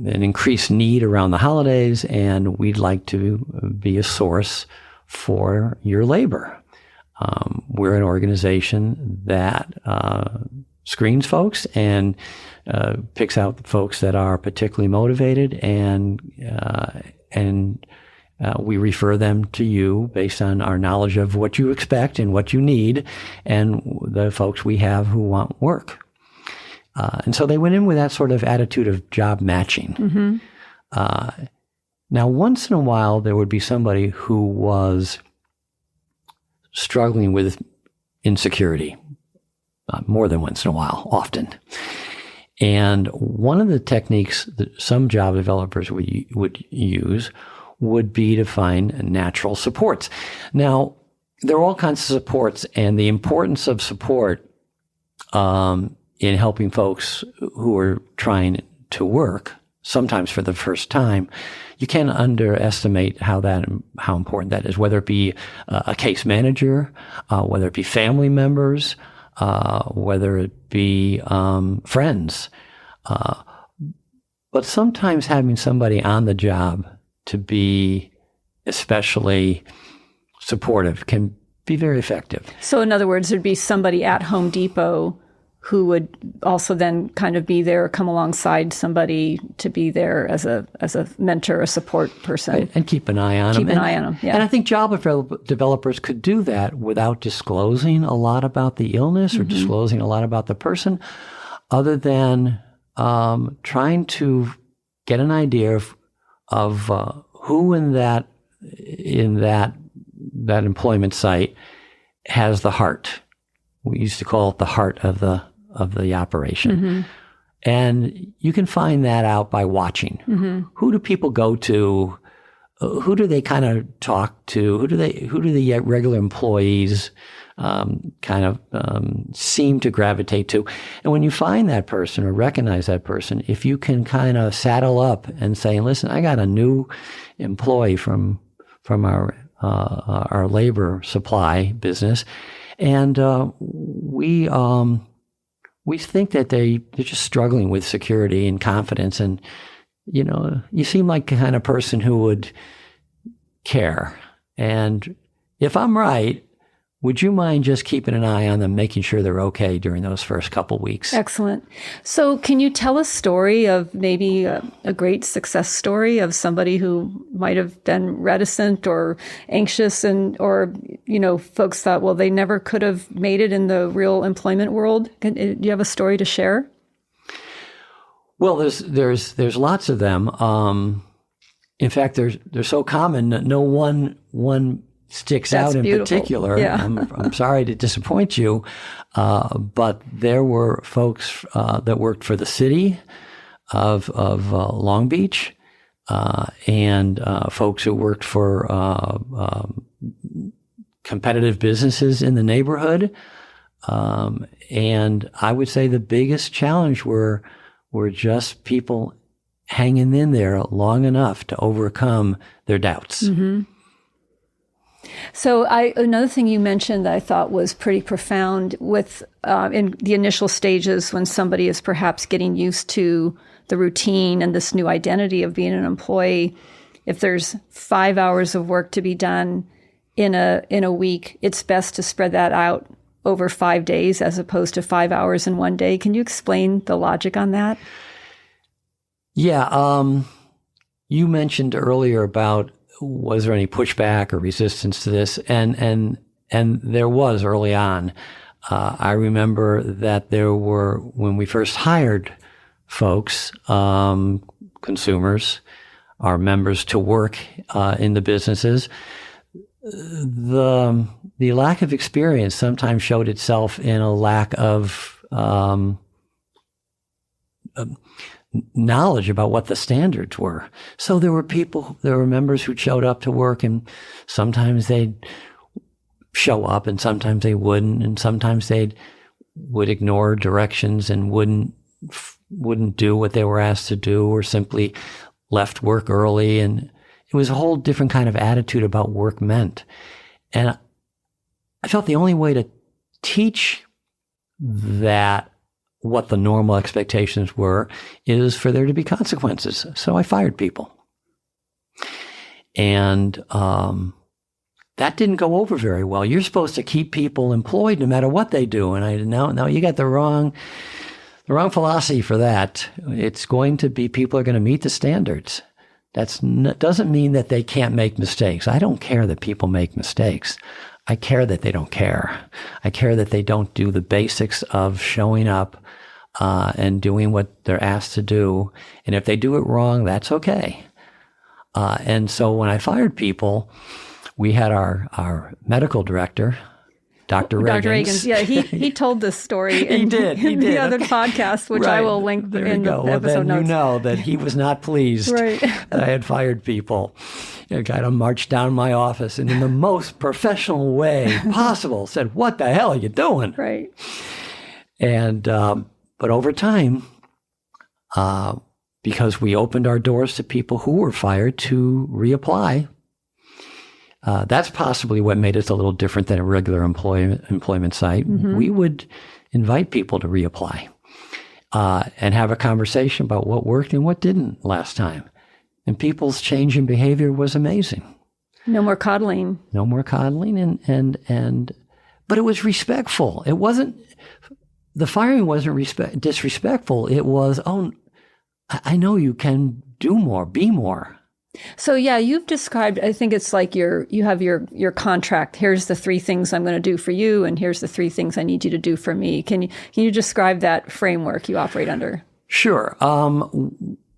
S1: increased need around the holidays, and we'd like to be a source for your labor. We're an organization that screens folks and picks out the folks that are particularly motivated, and we refer them to you based on our knowledge of what you expect and what you need, and the folks we have who want work. And so they went in with that sort of attitude of job matching. Mm-hmm. Now, once in a while, there would be somebody who was struggling with insecurity, more than once in a while, often. And one of the techniques that some job developers would use would be to find natural supports. Now, there are all kinds of supports, and the importance of support in helping folks who are trying to work, sometimes for the first time, you can't underestimate how important that is, whether it be a case manager, whether it be family members, whether it be friends. But sometimes having somebody on the job to be especially supportive can be very effective. So
S2: in other words, there'd be somebody at Home Depot who would also then kind of be there, come alongside somebody to be there as a mentor, a support person.
S1: And keep an eye on them.
S2: Keep an eye on them, yeah.
S1: And I think job developers could do that without disclosing a lot about the illness or disclosing a lot about the person, other than trying to get an idea of who in that employment site has the heart. We used to call it the heart of the operation. Mm-hmm. And you can find that out by watching. Mm-hmm. Who do people go to? Who do they kind of talk to? Who do the regular employees seem to gravitate to? And when you find that person or recognize that person, if you can kind of saddle up and say, listen, I got a new employee from our labor supply business, and we think that they're just struggling with security and confidence, and you seem like the kind of person who would care. And if I'm right, would you mind just keeping an eye on them, making sure they're okay during those first couple weeks?
S2: Excellent. So can you tell a story of maybe a great success story of somebody who might have been reticent or anxious, or folks thought, well, they never could have made it in the real employment world? Do you have a story to share?
S1: Well, there's lots of them. In fact, they're so common that no one sticks out in particular.
S2: Yeah.
S1: I'm sorry to disappoint you, but there were folks that worked for the city of Long Beach, and folks who worked for competitive businesses in the neighborhood. And I would say the biggest challenge were just people hanging in there long enough to overcome their doubts. Mm-hmm.
S2: So another thing you mentioned that I thought was pretty profound with in the initial stages when somebody is perhaps getting used to the routine and this new identity of being an employee, if there's 5 hours of work to be done in a week, it's best to spread that out over 5 days as opposed to 5 hours in one day. Can you explain the logic on that?
S1: Yeah. You mentioned earlier about was there any pushback or resistance to this? And there was early on. I remember that there were, when we first hired folks, consumers, our members to work in the businesses, the lack of experience sometimes showed itself in a lack of knowledge about what the standards were. So there were members who showed up to work, and sometimes they'd show up and sometimes they wouldn't, and sometimes would ignore directions and wouldn't do what they were asked to do, or simply left work early. And it was a whole different kind of attitude about work meant. And I felt the only way to teach that, what the normal expectations were, is for there to be consequences. So I fired people. And that didn't go over very well. You're supposed to keep people employed no matter what they do. And no, you got the wrong philosophy for that. It's going to be, people are going to meet the standards. Doesn't mean that they can't make mistakes. I don't care that people make mistakes. I care that they don't care. I care that they don't do the basics of showing up and doing what they're asked to do. And if they do it wrong, that's okay. And so when I fired people, we had our medical director, Dr. Reagans.
S2: Dr. Reagans, yeah, he told this story in the other podcast, which right. I will link in the episode notes. You know
S1: that he was not pleased
S2: right.
S1: that I had fired people. I kind of marched down my office and in the most professional way possible said, "What the hell are you doing?"
S2: Right.
S1: And but over time, because we opened our doors to people who were fired to reapply, that's possibly what made us a little different than a regular employment site. Mm-hmm. We would invite people to reapply and have a conversation about what worked and what didn't last time. And people's change in behavior was amazing.
S2: No more coddling.
S1: No more coddling, but it was respectful. It wasn't, the firing wasn't disrespectful. It was, I know you can do more, be more.
S2: So yeah, you've described, I think it's like you have your contract. Here's the 3 things I'm going to do for you, and here's the 3 things I need you to do for me. Can you describe that framework you operate under?
S1: Sure.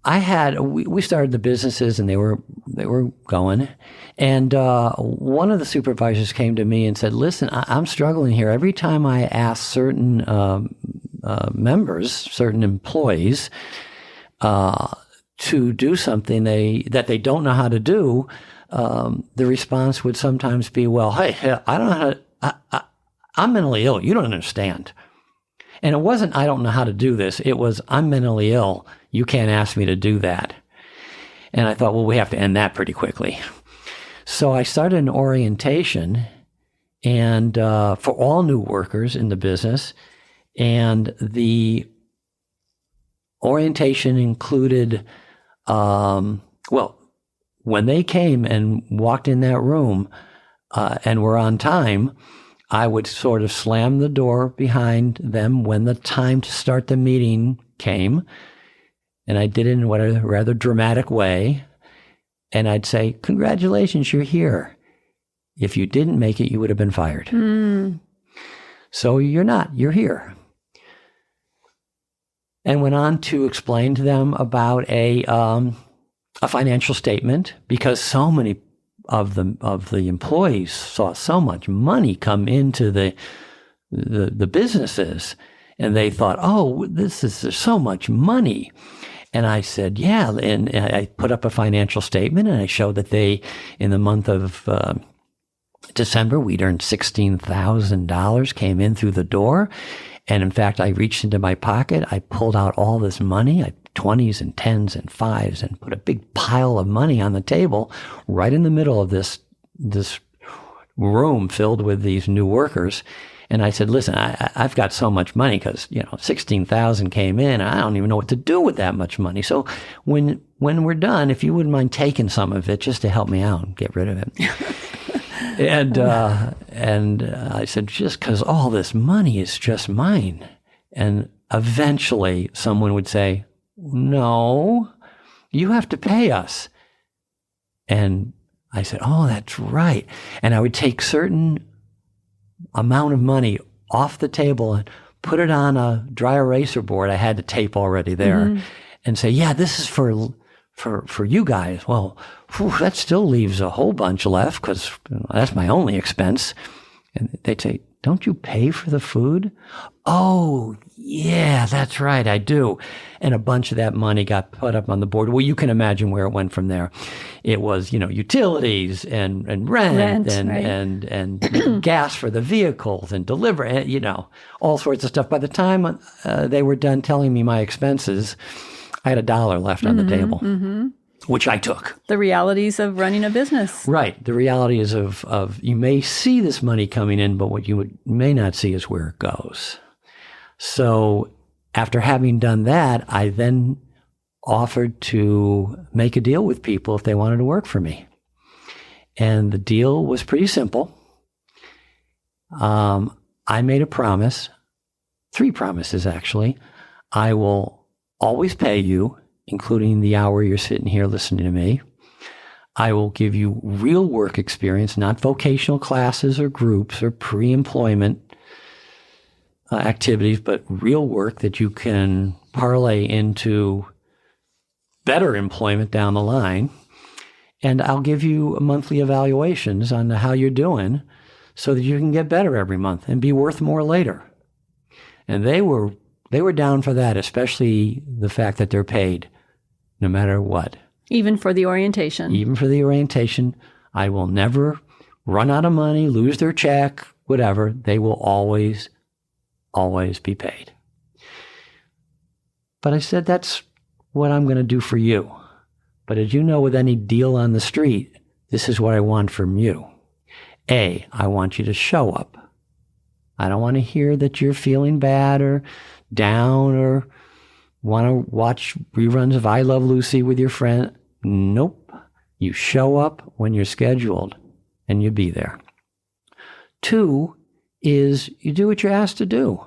S1: We started the businesses and they were going, and one of the supervisors came to me and said, "Listen, I'm struggling here. Every time I ask certain members, certain employees, to do something that they don't know how to do, the response would sometimes be, well, hey, I don't know how to, I'm mentally ill. You don't understand." And it wasn't, I don't know how to do this. It was, I'm mentally ill. You can't ask me to do that. And I thought, well, we have to end that pretty quickly. So I started an orientation and for all new workers in the business. And the orientation included, when they came and walked in that room and were on time, I would sort of slam the door behind them when the time to start the meeting came. And I did it in a rather dramatic way. And I'd say, "Congratulations, you're here. If you didn't make it, you would have been fired. So you're not, you're here." And went on to explain to them about a financial statement, because so many of the employees saw so much money come into the businesses, and they thought, "Oh, there's so much money." And I said, "Yeah," and I put up a financial statement, and I showed that in the month of December, we'd earned $16,000 came in through the door. And in fact, I reached into my pocket, I pulled out all this money, 20s and 10s and 5s, and put a big pile of money on the table right in the middle of this room filled with these new workers. And I said, "Listen, I've got so much money because, 16,000 came in. I don't even know what to do with that much money. So when we're done, if you wouldn't mind taking some of it just to help me out and get rid of it." And I said, just because all this money is just mine. And eventually someone would say, no, you have to pay us. And I said, oh, that's right. And I would take certain amount of money off the table and put it on a dry eraser board. I had the tape already there and say, yeah, this is for you guys. Well, that still leaves a whole bunch left because that's my only expense. And they'd say, don't you pay for the food? Oh, yeah, that's right, I do. And a bunch of that money got put up on the board. Well, you can imagine where it went from there. It was, utilities and rent and gas for the vehicles and delivery, all sorts of stuff. By the time they were done telling me my expenses, I had $1 left on the table, which I took.
S2: The realities of running a business.
S1: Right. The reality is of you may see this money coming in, but what you may not see is where it goes. So after having done that, I then offered to make a deal with people if they wanted to work for me. And the deal was pretty simple. I made a promise, 3 promises actually. I will always pay you, including the hour you're sitting here listening to me. I will give you real work experience, not vocational classes or groups or pre-employment activities, but real work that you can parlay into better employment down the line. And I'll give you monthly evaluations on how you're doing so that you can get better every month and be worth more later. And they were down for that, especially the fact that they're paid no matter what.
S2: Even for the orientation.
S1: Even for the orientation. I will never run out of money, lose their check, whatever. They will always be paid. But I said, that's what I'm going to do for you. But as you know, with any deal on the street, this is what I want from you. A, I want you to show up. I don't want to hear that you're feeling bad or down or want to watch reruns of I Love Lucy with your friend. Nope. You show up when you're scheduled and you be there. 2 is you do what you're asked to do.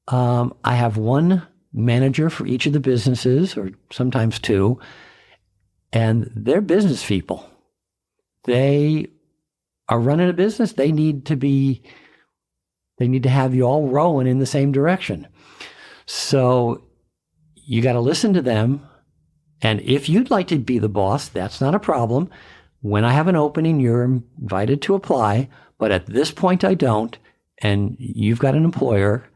S1: I have 1 manager for each of the businesses, or sometimes 2, and they're business people. They are running a business. They need to have you all rowing in the same direction. So you got to listen to them. And if you'd like to be the boss, that's not a problem. When I have an opening, you're invited to apply. But at this point, I don't. And you've got an employer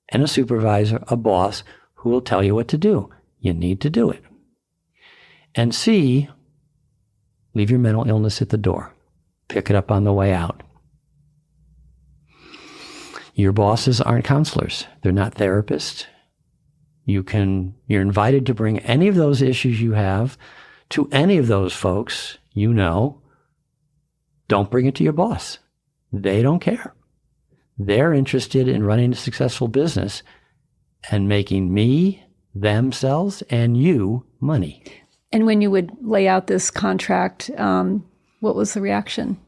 S1: and a supervisor, a boss, who will tell you what to do. You need to do it. And C, leave your mental illness at the door. Pick it up on the way out. Your bosses aren't counselors. They're not therapists. You're invited to bring any of those issues you have to any of those folks you know. Don't bring it to your boss. They don't care. They're interested in running a successful business and making me, themselves, and you money.
S2: And when you would lay out this contract, what was the reaction?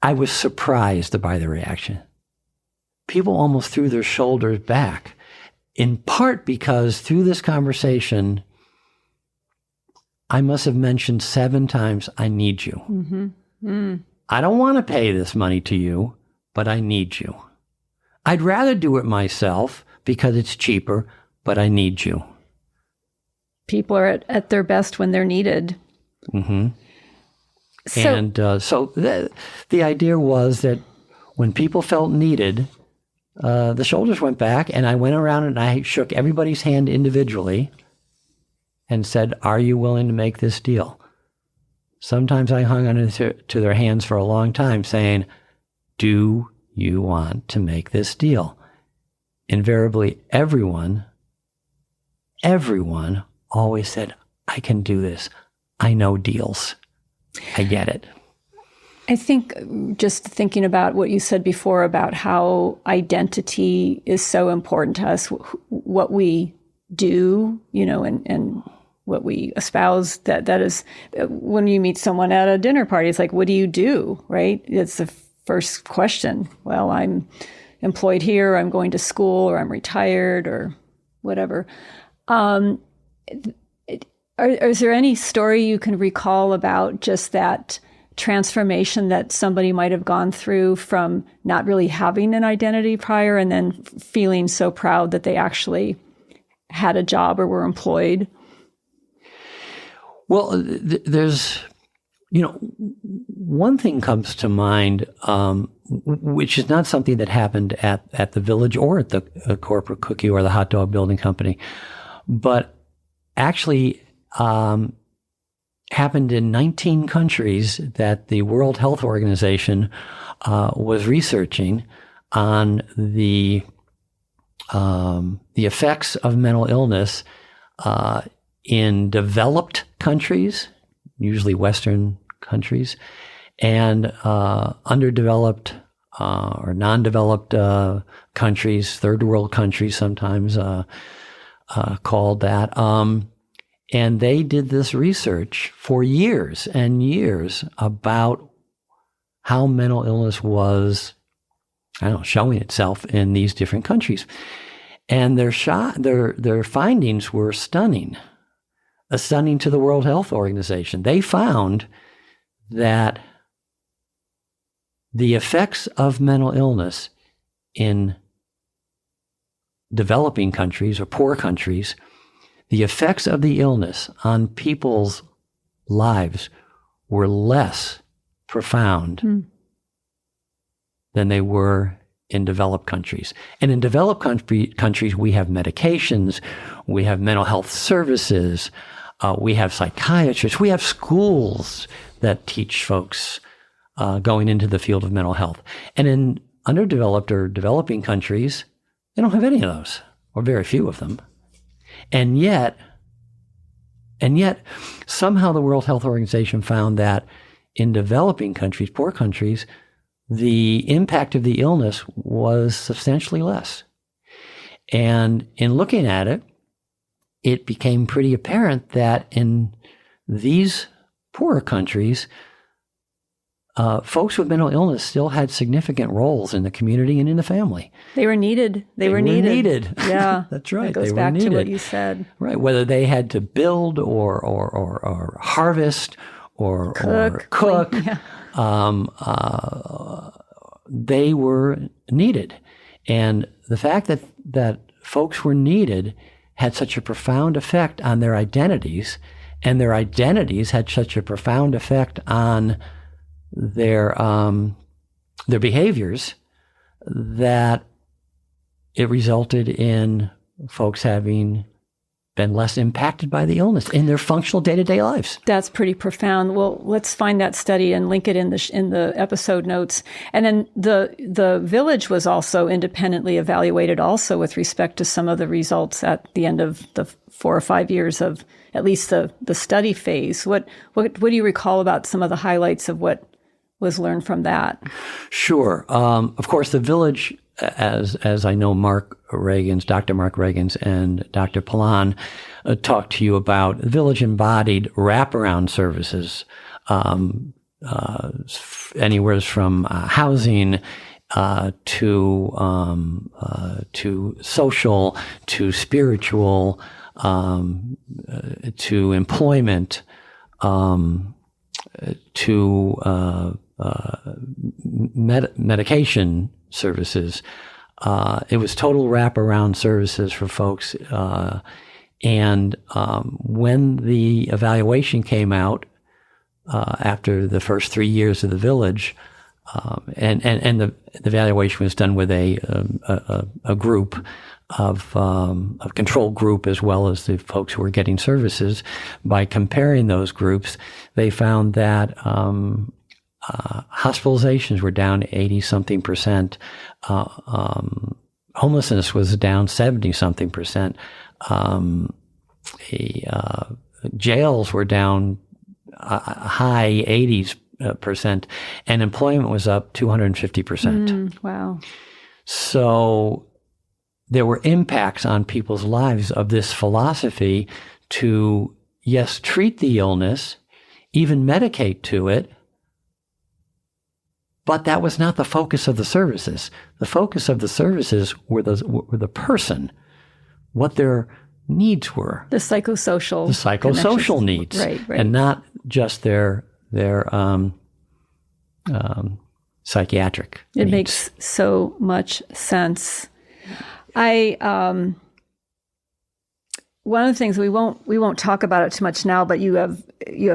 S1: I was surprised by the reaction. People almost threw their shoulders back, in part because through this conversation, I must have mentioned 7 times, I need you. I don't want to pay this money to you, but I need you. I'd rather do it myself because it's cheaper, but I need you.
S2: People are at their best when they're needed.
S1: So the idea was that when people felt needed, the shoulders went back, and I went around and I shook everybody's hand individually and said, are you willing to make this deal? Sometimes I hung on to their hands for a long time saying, do you want to make this deal? Invariably, everyone always said, I can do this. I know deals. I get it.
S2: I think just thinking about what you said before about how identity is so important to us, what we do, and we espouse. That is, when you meet someone at a dinner party, it's like, what do you do, right? It's the first question. Well, I'm employed here, I'm going to school, or I'm retired, or whatever. Is there any story you can recall about just that transformation that somebody might have gone through from not really having an identity prior and then feeling so proud that they actually had a job or were employed?
S1: Well, there's, one thing comes to mind, which is not something that happened at the Village or at the corporate cookie or the hot dog building company, but actually happened in 19 countries that the World Health Organization was researching on the effects of mental illness in developed countries, usually Western countries, and underdeveloped or non-developed countries, third world countries sometimes called that. And they did this research for years and years about how mental illness was, showing itself in these different countries. And their findings were stunning to the World Health Organization. They found that the effects of mental illness in developing countries or poor countries, the effects of the illness on people's lives were less profound than they were in developed countries. And in developed countries, we have medications, we have mental health services, we have psychiatrists, we have schools that teach folks going into the field of mental health. And in underdeveloped or developing countries, they don't have any of those, or very few of them. And yet, somehow the World Health Organization found that in developing countries, poor countries, the impact of the illness was substantially less. And in looking at it, it became pretty apparent that in these poorer countries, folks with mental illness still had significant roles in the community and in the family.
S2: They were needed. They were needed. Yeah.
S1: That's right.
S2: That goes back to what you said.
S1: Right. Whether they had to build or harvest or cook, yeah. They were needed. And the fact that folks were needed had such a profound effect on their identities, and their identities had such a profound effect on their behaviors, that it resulted in folks having been less impacted by the illness in their functional day-to-day lives.
S2: That's pretty profound. Well, let's find that study and link it in the episode notes. And then the Village was also independently evaluated also with respect to some of the results at the end of the 4 or 5 years of at least the study phase. What do you recall about some of the highlights of what was learned from that?
S1: Sure. Of course, the Village, as I know Dr. Mark Reagans and Dr. Palan talked to you about, the Village embodied wraparound services, anywhere from housing to social, to spiritual, to employment, to medication services. It was total wraparound services for folks. And when the evaluation came out after the first 3 years of the Village, and the evaluation was done with a group of a control group as well as the folks who were getting services. By comparing those groups, they found that hospitalizations were down 80-something%. Homelessness was down 70-something percent. Jails were down high 80s%, and employment was up 250%.
S2: Wow.
S1: So there were impacts on people's lives of this philosophy to yes, treat the illness, even medicate to it, but that was not the focus of the services. The focus of the services were the person, what their needs were.
S2: The psychosocial
S1: needs.
S2: Right.
S1: And not just their psychiatric
S2: It
S1: needs.
S2: makes so much sense. One of the things we won't talk about it too much now, but you have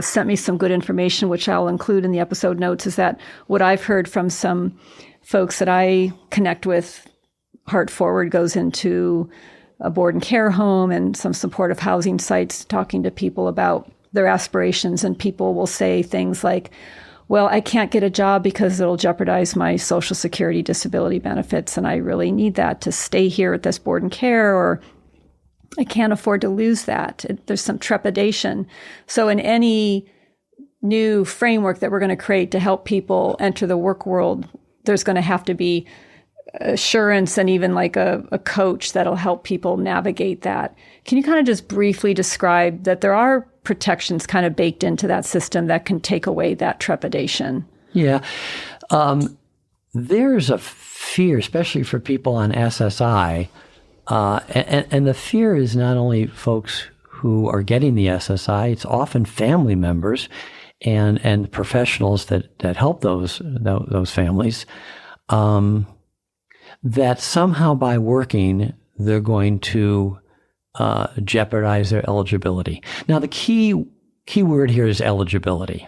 S2: sent me some good information, which I'll include in the episode notes, is that what I've heard from some folks that I connect with, Heartforward goes into a board and care home and some supportive housing sites, talking to people about their aspirations, and people will say things like, well, I can't get a job because it'll jeopardize my Social Security disability benefits, and I really need that to stay here at this board and care, or I can't afford to lose that. There's some trepidation. So in any new framework that we're going to create to help people enter the work world, there's going to have to be assurance and even like a coach that'll help people navigate that. Can you kind of just briefly describe that there are protections kind of baked into that system that can take away that trepidation?
S1: Yeah. There's a fear, especially for people on SSI, and the fear is not only folks who are getting the SSI, it's often family members and professionals that help those families, that somehow by working, they're going to jeopardize their eligibility. Now, the key word here is eligibility.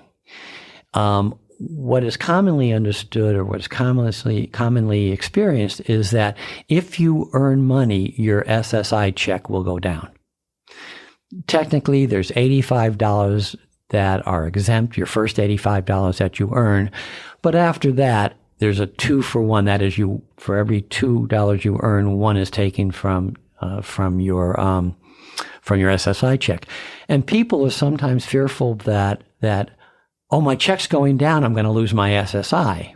S1: What is commonly understood, or what is commonly experienced, is that if you earn money, your SSI check will go down. Technically, there's $85 that are exempt, your first $85 that you earn. But after that, there's a 2-for-1. That is, for every $2 you earn, one is taken from your SSI check. And people are sometimes fearful that oh, my check's going down, I'm going to lose my SSI.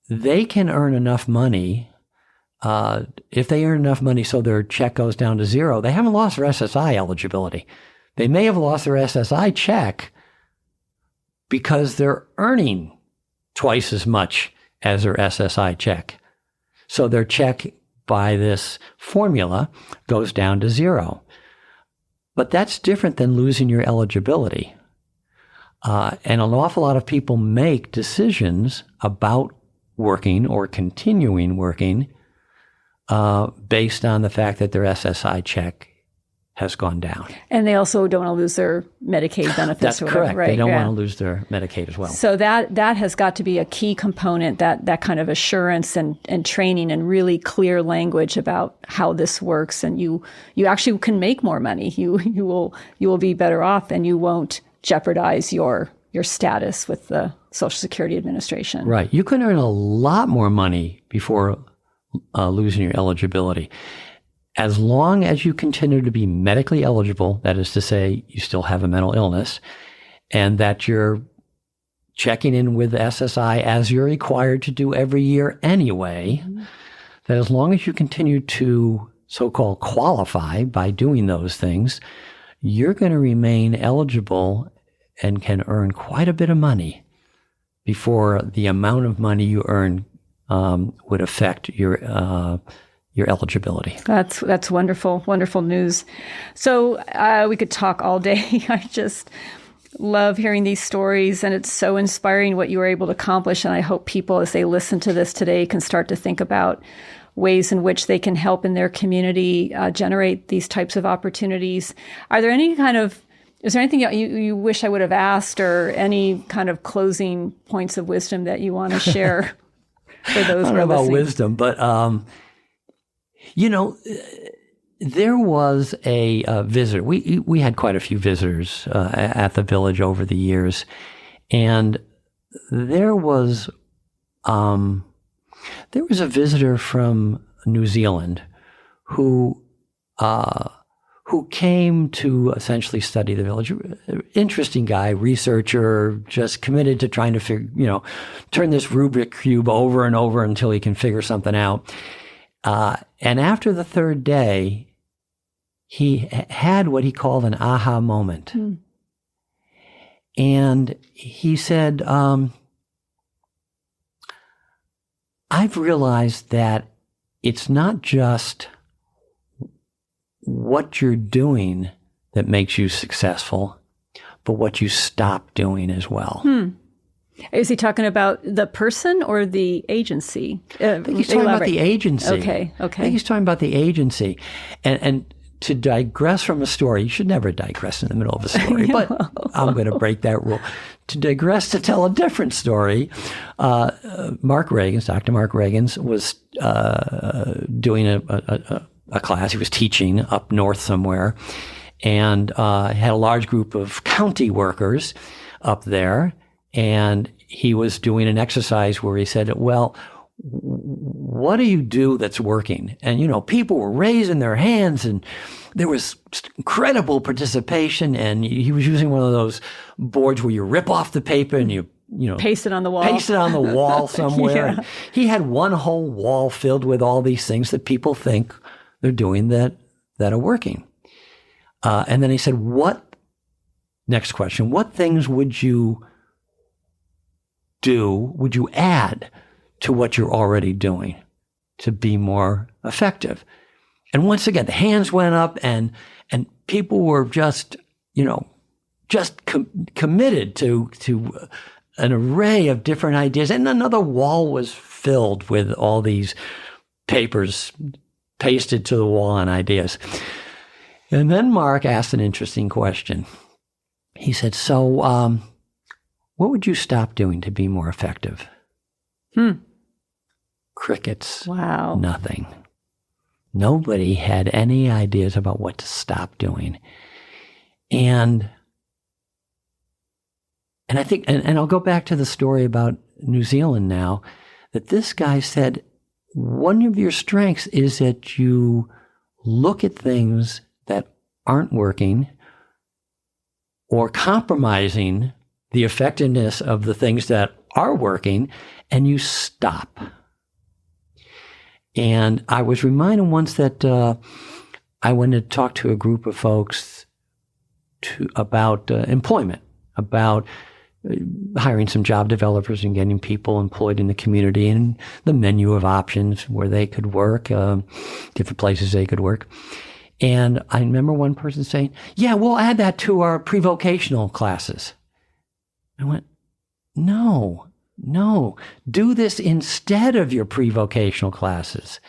S1: They can earn enough money. If they earn enough money so their check goes down to zero, they haven't lost their SSI eligibility. They may have lost their SSI check because they're earning twice as much as their SSI check. So their check by this formula goes down to zero. But that's different than losing your eligibility. And an awful lot of people make decisions about working or continuing working based on the fact that their SSI check has gone down.
S2: And they also don't want to lose their Medicaid benefits.
S1: That's correct.
S2: Right?
S1: They don't want to lose their Medicaid as well.
S2: So that has got to be a key component, that kind of assurance and training and really clear language about how this works. And you actually can make more money. You will be better off, and you won't jeopardize your status with the Social Security Administration.
S1: Right. You can earn a lot more money before losing your eligibility. As long as you continue to be medically eligible, that is to say, you still have a mental illness, and that you're checking in with SSI as you're required to do every year anyway, that as long as you continue to so-called qualify by doing those things, you're going to remain eligible and can earn quite a bit of money before the amount of money you earn would affect your eligibility.
S2: That's wonderful, wonderful news. So we could talk all day. I just love hearing these stories, and it's so inspiring what you were able to accomplish. And I hope people, as they listen to this today, can start to think about ways in which they can help in their community generate these types of opportunities. Is there anything you wish I would have asked, or any kind of closing points of wisdom that you want to share for those who are listening?
S1: I don't know about wisdom, but there was a visitor. We had quite a few visitors at the village over the years, and there was a visitor from New Zealand who came to essentially study the village. Interesting guy, researcher, just committed to trying to turn this Rubik cube over and over until he can figure something out. And after the third day, he had what he called an aha moment. And he said, I've realized that it's not just what you're doing that makes you successful, but what you stop doing as well.
S2: Is he talking about the person or the agency?
S1: I think he's talking about the agency.
S2: Okay.
S1: I think he's talking about the agency. And to digress from a story, you should never digress in the middle of a story, but I'm going to break that rule. To digress to tell a different story, Dr. Mark Reagans was doing a class. He was teaching up north somewhere, and had a large group of county workers up there. And he was doing an exercise where he said, well, what do you do that's working? And, people were raising their hands and there was incredible participation. And he was using one of those boards where you rip off the paper and you
S2: paste it on the wall.
S1: Paste it on the wall somewhere.
S2: Yeah.
S1: He had one whole wall filled with all these things that people think they're doing that are working. And then he said, next question, what things would you add to what you're already doing to be more effective? And once again, the hands went up and people were just committed to an array of different ideas. And another wall was filled with all these papers pasted to the wall on ideas. And then Mark asked an interesting question. He said, so, what would you stop doing to be more effective? Crickets.
S2: Wow.
S1: Nothing. Nobody had any ideas about what to stop doing. And I think, and I'll go back to the story about New Zealand now, that this guy said, one of your strengths is that you look at things that aren't working or compromising the effectiveness of the things that are working, and you stop. And I was reminded once that I went to talk to a group of folks about employment, about hiring some job developers and getting people employed in the community, and the menu of options where they could work, different places they could work. And I remember one person saying, yeah, we'll add that to our pre-vocational classes. I went, no, do this instead of your pre-vocational classes.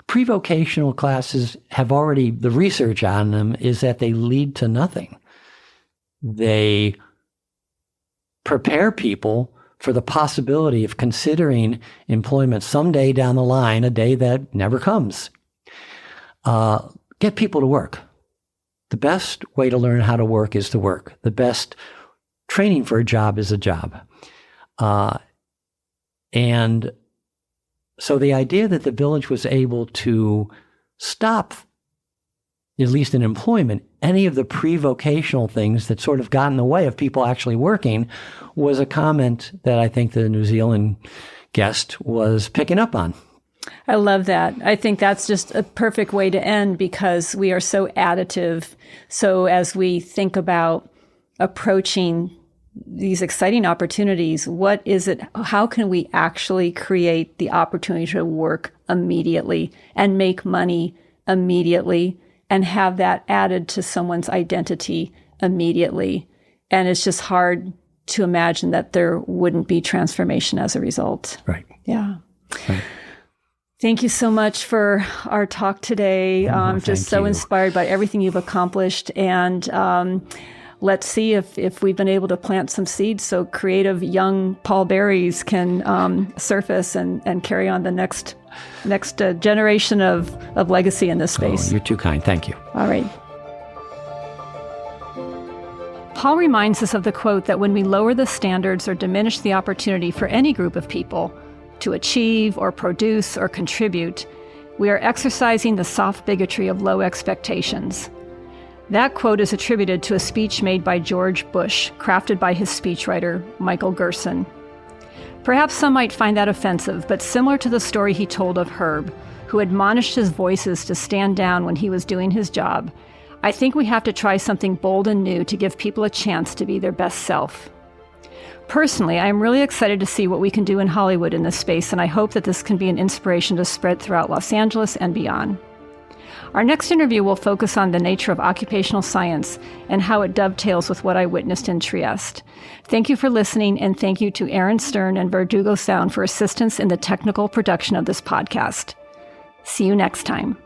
S1: Pre-vocational classes have already, the research on them is that they lead to nothing. They prepare people for the possibility of considering employment someday down the line, a day that never comes. Get people to work. The best way to learn how to work is to work. The best training for a job is a job. And so the idea that the village was able to stop, at least in employment, any of the pre-vocational things that sort of got in the way of people actually working was a comment that I think the New Zealand guest was picking up on.
S2: I love that. I think that's just a perfect way to end, because we are so additive. So as we think about approaching these exciting opportunities, what is it? How can we actually create the opportunity to work immediately and make money immediately and have that added to someone's identity immediately? And it's just hard to imagine that there wouldn't be transformation as a result.
S1: Right.
S2: Yeah.
S1: Right.
S2: Thank you so much for our talk today. Just so inspired by everything you've accomplished. And let's see if we've been able to plant some seeds so creative young Paul Berries can surface and carry on the next generation of legacy in this space.
S1: Oh, you're too kind. Thank you.
S2: All right. Paul reminds us of the quote that when we lower the standards or diminish the opportunity for any group of people to achieve or produce or contribute, we are exercising the soft bigotry of low expectations. That quote is attributed to a speech made by George Bush, crafted by his speechwriter, Michael Gerson. Perhaps some might find that offensive, but similar to the story he told of Herb, who admonished his voices to stand down when he was doing his job, I think we have to try something bold and new to give people a chance to be their best self. Personally, I am really excited to see what we can do in Hollywood in this space, and I hope that this can be an inspiration to spread throughout Los Angeles and beyond. Our next interview will focus on the nature of occupational science and how it dovetails with what I witnessed in Trieste. Thank you for listening, and thank you to Aaron Stern and Verdugo Sound for assistance in the technical production of this podcast. See you next time.